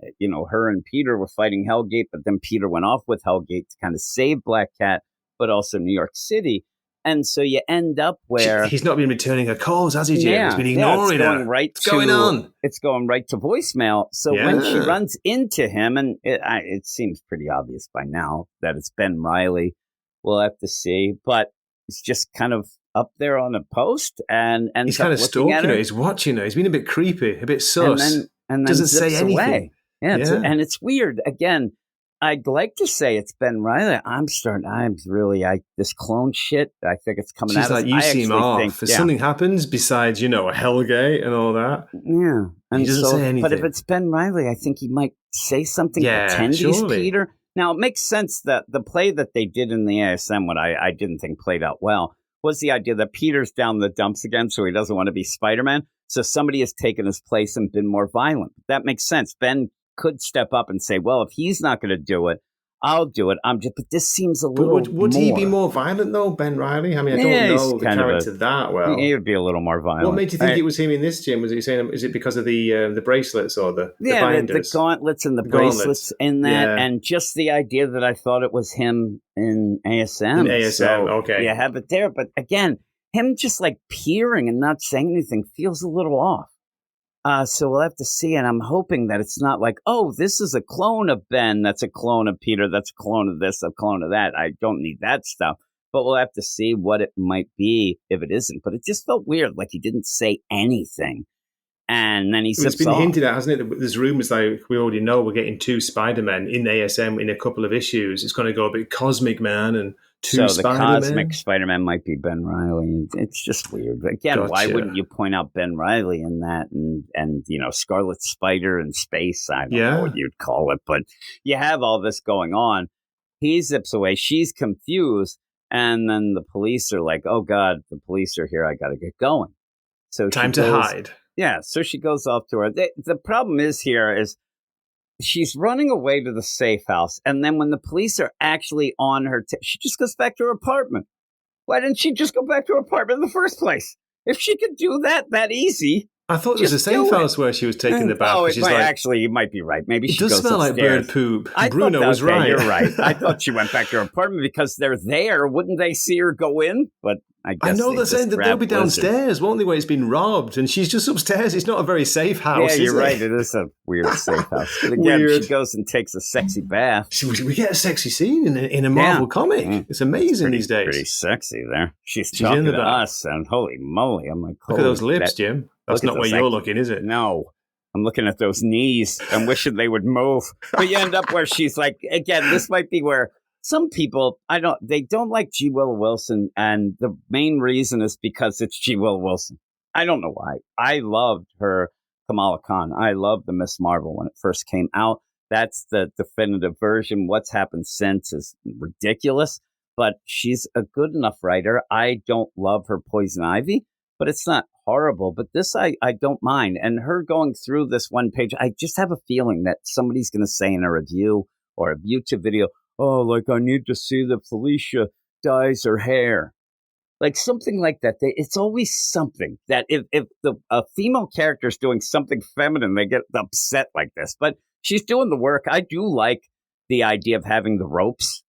Peter were fighting Hellgate, but then Peter went off with Hellgate to kind of save Black Cat, but also New York City. And so you end up where he's not been returning her calls, has he, Jim? He's been ignoring her. What's going on? It's going right to voicemail. So when she runs into him, and it seems pretty obvious by now that it's Ben Reilly, we'll have to see, but it's just kind of up there on a post, and he's kind of stalking her. He's watching her. He's been a bit creepy, a bit sus, and then doesn't say anything. Away. And it's weird. Again, I'd like to say it's Ben Reilly. This clone shit. I think it's coming out. She's like, you seem off. If something happens besides, a Hellgate and all that. Yeah, and he doesn't say anything. But if it's Ben Reilly, I think he might say something. Pretend he's Peter. Now it makes sense that the play that they did in the ASM, what I didn't think played out well, was the idea that Peter's down the dumps again, so he doesn't want to be Spider-Man. So somebody has taken his place and been more violent. That makes sense. Ben could step up and say, well, if he's not going to do it, I'll do it. But this seems a little would he be more violent, though, Ben Reilly? I mean, I don't know the character that well. He would be a little more violent. What made you think it was him in this, Jim? Was he saying, is it because of the bracelets or the binders? The gauntlets and the bracelets in that, and just the idea that I thought it was him in ASM. In ASM, so okay. You have it there. But again, him just like peering and not saying anything feels a little off. So we'll have to see, and I'm hoping that it's not like, oh, this is a clone of Ben, that's a clone of Peter, that's a clone of this, a clone of that. I don't need that stuff. But we'll have to see what it might be if it isn't. But it just felt weird, like he didn't say anything. And then he zips off. It's been hinted at, hasn't it? There's rumours like we already know we're getting 2 Spider-Men in ASM in a couple of issues. It's going to go a bit Cosmic Man and 2 Spider-Man. The Cosmic Spider-Man might be Ben Reilly. It's just weird. Again, Why wouldn't you point out Ben Reilly in that and Scarlet Spider in space? I don't know what you'd call it, but you have all this going on. He zips away. She's confused. And then the police are like, oh, God, the police are here. I got to get going. So time to hide. Yeah, so she goes off to her. The problem is she's running away to the safe house, and then when the police are actually on her, she just goes back to her apartment. Why didn't she just go back to her apartment in the first place? If she could do that easy. I thought it was the safe house where she was taking the bath. Actually, you might be right. Maybe she goes upstairs. It does smell like bird poop. Bruno was right. You're right. I thought she went back to her apartment because they're there. Wouldn't they see her go in? But I know they're saying that they'll be Blizzard. downstairs, won't they, where it's been robbed, and she's just upstairs. It's not a very safe house. Yeah, you're is right. It? It is a weird safe house. But again, Weird. she goes and takes a sexy bath. We get a sexy scene in a Marvel comic. It's amazing these days. Pretty sexy there. She's in talking the to back. us, and holy moly, I'm like, Look at those lips, Jim. That's not where you're looking, is it? No. I'm looking at those knees and wishing they would move. But you end up where she's like, again, this might be where some people, they don't like G. Willow Wilson. And the main reason is because it's G. Willow Wilson. I don't know why. I loved her Kamala Khan. I loved the Miss Marvel when it first came out. That's the definitive version. What's happened since is ridiculous. But she's a good enough writer. I don't love her Poison Ivy, but it's not horrible. But this I don't mind. And her going through this one page, I just have a feeling that somebody's going to say in a review or a YouTube video, oh, like I need to see that Felicia dyes her hair. Like something like that. It's always something that if a female character is doing something feminine, they get upset like this. But she's doing the work. I do like the idea of having the ropes.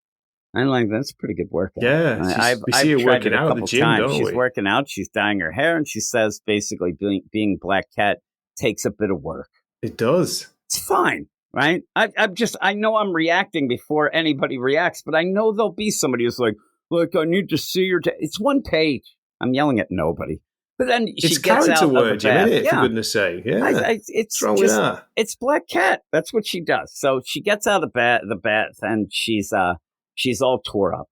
I'm like, that's pretty good workout. Yeah, we see her working out at the gym, don't we? She's working out. She's dyeing her hair, and she says basically being Black Cat takes a bit of work. It does. It's fine, right? I know I'm reacting before anybody reacts, but I know there'll be somebody who's like, look, I need to see your. It's one page. I'm yelling at nobody. But then she it's gets character out word, of the bath. isn't it? Yeah. For goodness sake, yeah. It's wrong with that? It's Black Cat. That's what she does. So she gets out of the bath, and she's all tore up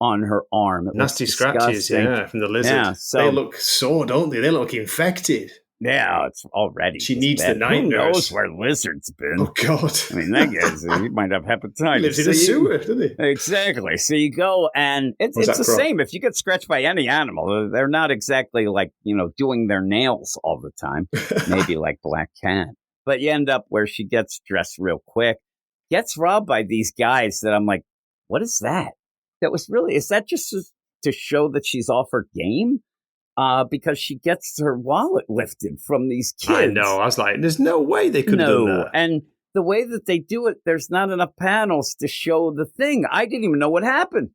on her arm. It Nasty scratches, from the lizard. Yeah, so they look sore, don't they? They look infected. Yeah, it's already. She needs bad. the night Who nurse. knows where lizards been? Oh God! I mean, that guy's he might have hepatitis. He lives in a sewer, doesn't he? Exactly. So you go, and it's the same. If you get scratched by any animal, they're not exactly like doing their nails all the time. Maybe like Black Cat, but you end up where she gets dressed real quick, gets robbed by these guys. That I'm like, what is that? Is that just to show that she's off her game? Because she gets her wallet lifted from these kids. I know. I was like, there's no way they could have done that. And the way that they do it, there's not enough panels to show the thing. I didn't even know what happened.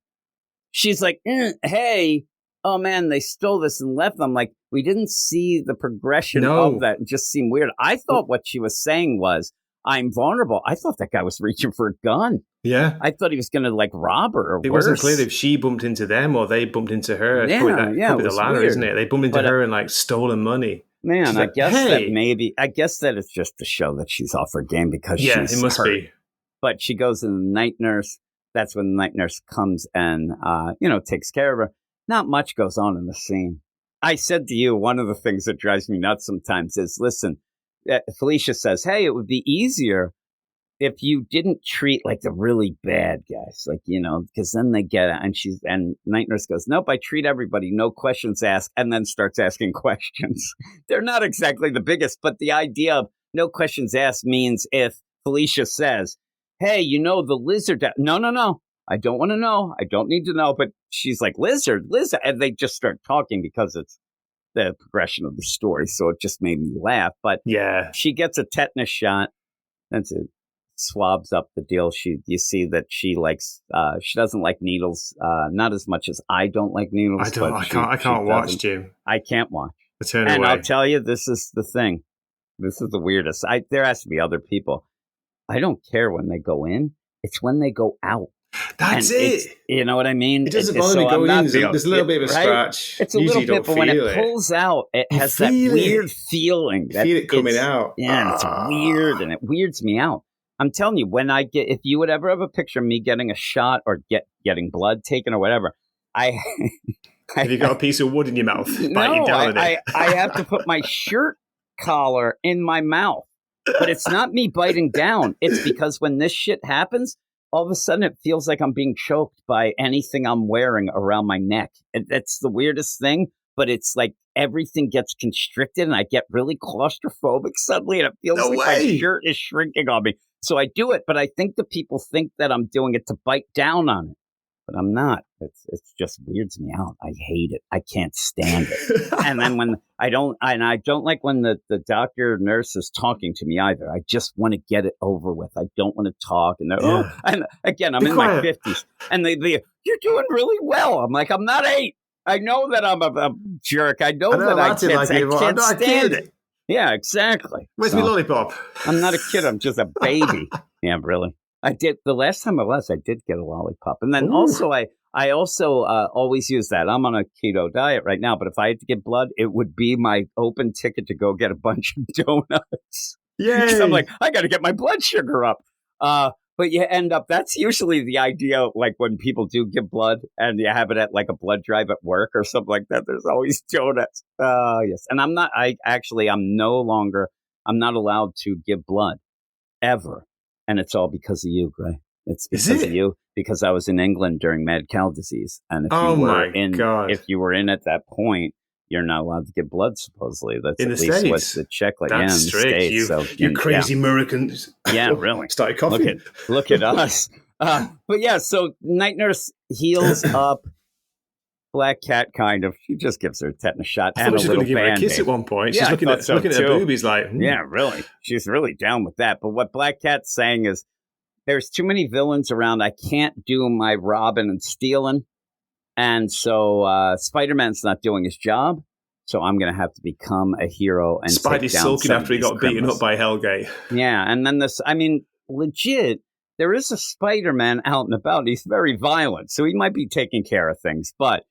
She's like, hey, oh man, they stole this and left. I'm like, we didn't see the progression of that. It just seemed weird. I thought what she was saying was, I'm vulnerable. I thought that guy was reaching for a gun. Yeah. I thought he was going to rob her or It worse. wasn't clear if she bumped into them or they bumped into her. Yeah, could be the latter, weird. isn't it? They bumped into her and stolen money. Man, She's I like, guess hey. I guess that it's just to show that she's off her game because she's it must hurt. be. But she goes in the night nurse. That's when the night nurse comes and, takes care of her. Not much goes on in the scene. I said to you, one of the things that drives me nuts sometimes is, listen, Felicia says, hey, it would be easier if you didn't treat like the really bad guys, because then they get it. And night nurse goes, nope, I treat everybody, no questions asked, and then starts asking questions. They're not exactly the biggest, but the idea of no questions asked means if Felicia says, hey, the lizard, no, I don't want to know. I don't need to know. But she's like, lizard. And they just start talking because it's the progression of the story. So it just made me laugh. But yeah, she gets a tetanus shot. That's it. Swabs up the deal. You see that she doesn't like needles, not as much as I don't like needles. I can't watch, Jim. I can't watch. I turn away. And I'll tell you, this is the thing. This is the weirdest. There has to be other people. I don't care when they go in. It's when they go out. That's it. You know what I mean? It doesn't bother me going in. There's a little bit of a right? scratch. It's a little bit, but when it pulls out, it has that weird feeling. You feel it coming out. Yeah, it's weird, and it weirds me out. I'm telling you, if you would ever have a picture of me getting a shot or getting blood taken or whatever, have you got a piece of wood in your mouth? No, I have to put my shirt collar in my mouth. But it's not me biting down. It's because when this shit happens, all of a sudden it feels like I'm being choked by anything I'm wearing around my neck. That's the weirdest thing, but it's like everything gets constricted and I get really claustrophobic suddenly and it feels my shirt is shrinking on me. So I do it, but I think the people think that I'm doing it to bite down on it. But I'm not. It's just weirds me out. I hate it. I can't stand it. And then when I don't like when the doctor or nurse is talking to me either. I just want to get it over with. I don't want to talk. And and again, I'm in my 50s, and they you're doing really well. I'm like, I'm not 8. I know that I'm a jerk. I know know that I Martin can't, like you, but I'm I can't not a stand kid. it. Yeah, exactly. Where's my lollipop? I'm not a kid. I'm just a baby. Yeah, really. I did the last time I did get a lollipop, and then also I also always use that. I'm on a keto diet right now, but if I had to get blood, it would be my open ticket to go get a bunch of donuts. Yay! So I'm like, I got to get my blood sugar up. But you end up, that's usually the idea, like when people do give blood and you have it at like a blood drive at work or something like that, there's always donuts. Yes. And I'm not allowed to give blood ever. And it's all because of you, Gray. It's because of you, because I was in England during mad cow disease. And if you were in at that point, you're not allowed to get blood, supposedly. That's in at the least States. what's the check like. That's in strict. the States. You crazy Americans. Yeah, really. Started coughing. Look at us. But yeah, so Night Nurse heals up Black Cat, kind of. She just gives her a tetanus shot and a little going to give her a kiss Band-Aid. at one point. Yeah, She's looking at her boobies like, Yeah, really. She's really down with that. But what Black Cat's saying is, there's too many villains around. I can't do my robbing and stealing. And so Spider-Man's not doing his job. So I'm going to have to become a hero and Spidey's sulking after he got beaten up by Hellgate. Yeah, and then legit, there is a Spider-Man out and about. He's very violent, so he might be taking care of things. But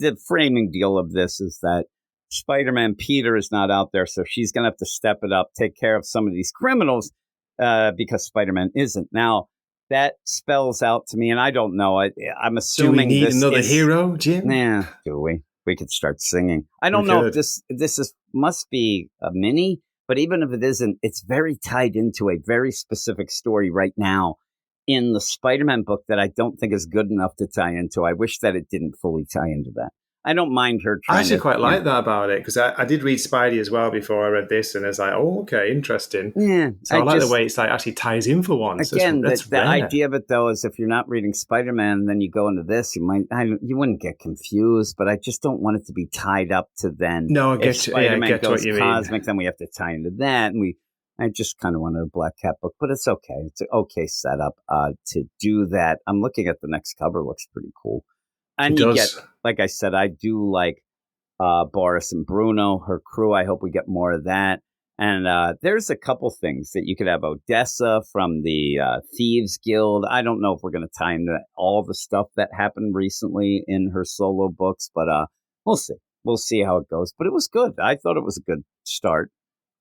the framing deal of this is that Spider-Man Peter is not out there, so she's going to have to step it up, take care of some of these criminals because Spider-Man isn't. Now, that spells out to me, and I don't know. I'm assuming do we need another hero, Jim? Yeah, do we? We could start singing. I don't know if this must be a mini, but even if it isn't, it's very tied into a very specific story right now in the Spider-Man book that I don't think is good enough to tie into. I wish that it didn't fully tie into that. I don't mind her trying I actually quite like that about it, because I did read Spidey as well before I read this, and it's like, oh, okay, interesting. Yeah. So I like the way it's like actually ties in for once. Again, the idea of it, though, is if you're not reading Spider-Man and then you go into this, you wouldn't get confused, but I just don't want it to be tied up to then. No, I get Spider-Man goes what you cosmic, mean. then we have to tie into that, and I just kind of wanted a Black Cat book, but it's okay. It's an okay setup to do that. I'm looking at the next cover; looks pretty cool, and you get, like I said, I do like Boris and Bruno, her crew. I hope we get more of that. And there's a couple things that you could have. Odessa from the Thieves Guild. I don't know if we're going to tie into all the stuff that happened recently in her solo books, but we'll see. We'll see how it goes. But it was good. I thought it was a good start.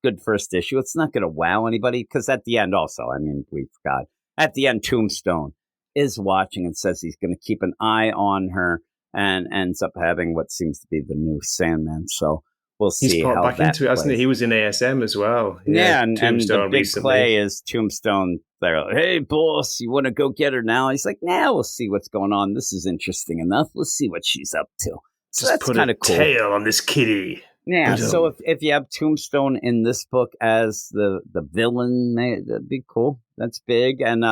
Good first issue. It's not going to wow anybody, because at the end also, we forgot. At the end, Tombstone is watching and says he's going to keep an eye on her, and ends up having what seems to be the new Sandman. So we'll see. He's how back that into it, hasn't he? He was in ASM as well. Yeah, and the big recently. play is Tombstone. They're like, hey, boss, you want to go get her now? He's like, nah, we'll see what's going on. This is interesting enough. Let's see what she's up to. So that's kind of cool. Tail on this kitty. Yeah, so if you have Tombstone in this book as the villain, that'd be cool. That's big. And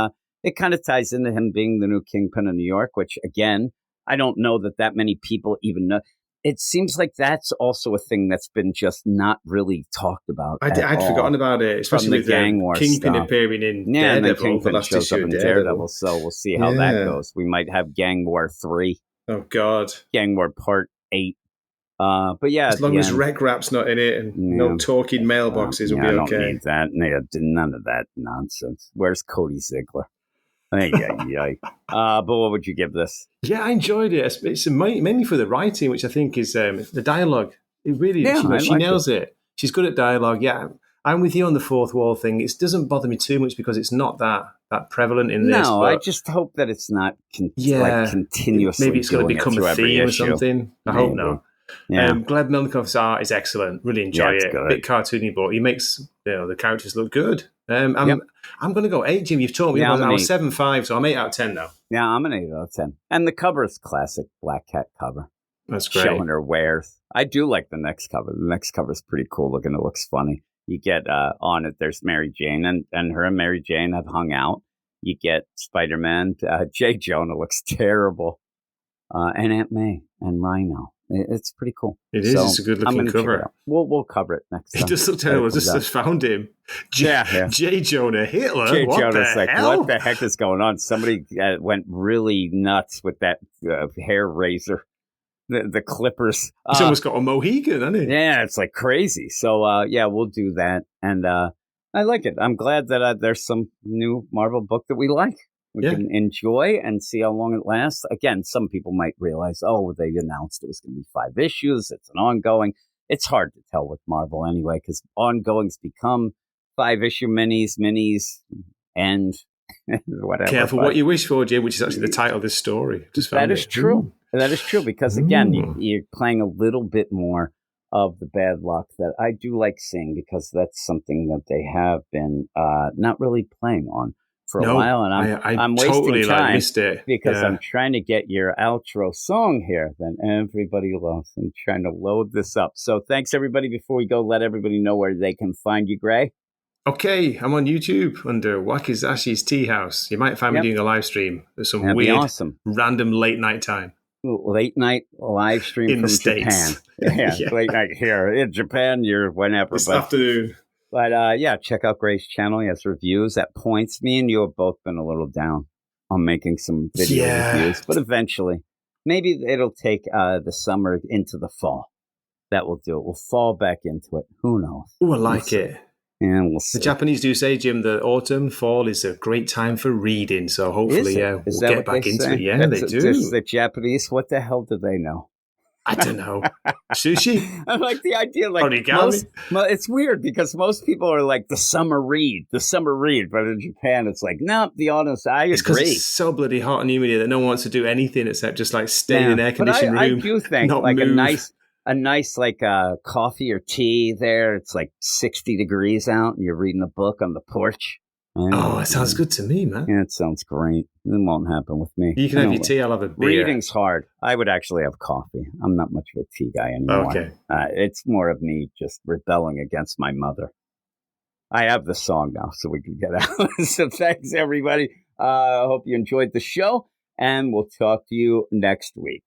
it kind of ties into him being the new Kingpin of New York, which, again, I don't know that many people even know. It seems like that's also a thing that's been just not really talked about. I'd forgotten about it, especially with gang war Kingpin stuff. appearing in Daredevil. Daredevil. Kingpin The last shows issue up of in Daredevil, so we'll see how that goes. We might have Gang War 3. Oh, God. Gang War Part 8. But yeah, as long as Rec Rap's not in it and no talking mailboxes will be okay. I don't need that. None of that nonsense. Where's Cody Ziegler? But what would you give this? Yeah, I enjoyed it. It's mainly for the writing, which I think is the dialogue. It really, she nails it. She's good at dialogue. Yeah, I'm with you on the fourth wall thing. It doesn't bother me too much because it's not that prevalent in this. No, I just hope that it's not continuously. Maybe it's going to become a theme or something. I hope not. Yeah. Gleb Milkov's art is excellent. Really enjoy it. Good. A bit cartoony, but he makes the characters look good. I'm going to go 8, Jim. You've told me I was 7.5, so I'm 8 out of 10 now. Yeah, I'm an 8 out of 10. And the cover is classic Black Cat cover. That's great. Showing her wares. I do like the next cover. The next cover is pretty cool looking. It looks funny. You get on it, there's Mary Jane, and her and Mary Jane have hung out. You get Spider-Man. J. Jonah looks terrible. And Aunt May and Rhino. It's pretty cool. It is. It's a good looking cover. We'll cover it next time. It does look terrible. I just found him. J. Jonah Hitler. J. What Jonah's the hell? What the heck is going on? Somebody went really nuts with that hair razor. the Clippers. He's almost got a Mohican, hasn't he? Yeah, it's like crazy. So, yeah, we'll do that. And I like it. I'm glad that there's some new Marvel book that we like. We can enjoy and see how long it lasts. Again, some people might realize, oh, they announced it was going to be 5 issues. It's an ongoing. It's hard to tell with Marvel anyway, because ongoings become 5-issue minis, and whatever. Careful what you wish for, Jim, which is actually the title of this story. That is true. That is true, because again, you're playing a little bit more of the bad luck that I do like seeing, because that's something that they have been not really playing on for a while, and I'm totally wasting time missed it because I'm trying to get your outro song here that everybody loves. I'm trying to load this up. So thanks, everybody. Before we go, let everybody know where they can find you, Gray. Okay, I'm on YouTube under Wakizashi's Tea House. You might find me doing a live stream. There's some weird, random late night time. Late night live stream in from the States. Japan. Yeah, late night here in Japan. You're whenever. This afternoon. But yeah, check out Gray's channel. He has reviews at points. Me and you have both been a little down on making some video reviews, but eventually, maybe it'll take the summer into the fall. That will do it. We'll fall back into it. Who knows? Oh, I like it. And we'll see. The Japanese do say, Jim, that autumn, fall is a great time for reading. So hopefully, we'll get back into it. Yeah, they do. The Japanese, what the hell do they know? I don't know. Sushi? I like the idea. Like origami? It's weird because most people are like the summer read. But in Japan, it's like, no, the autumn. I agree. It's because it's so bloody hot and humid that no one wants to do anything except just like stay in an air-conditioned room. I do think like move. a nice like coffee or tea there. It's like 60 degrees out and you're reading a book on the porch. It sounds good to me, man. Yeah, it sounds great. It won't happen with me. You can have your tea, I'll have a beer. Reading's hard. I would actually have coffee. I'm not much of a tea guy anymore. Okay. It's more of me just rebelling against my mother. I have the song now, so we can get out. So thanks, everybody. I hope you enjoyed the show, and we'll talk to you next week.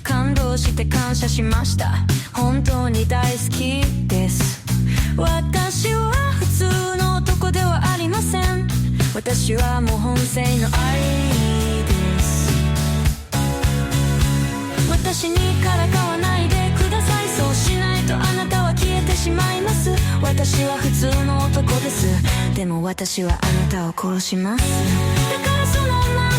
感動して感謝しました。本当に大好きです。私は普通の男ではありません。私はもう本性の愛です。私にからかわないでください。そうしないとあなたは消えてしまいます。私は普通の男です。でも私はあなたを殺します。だからそのまま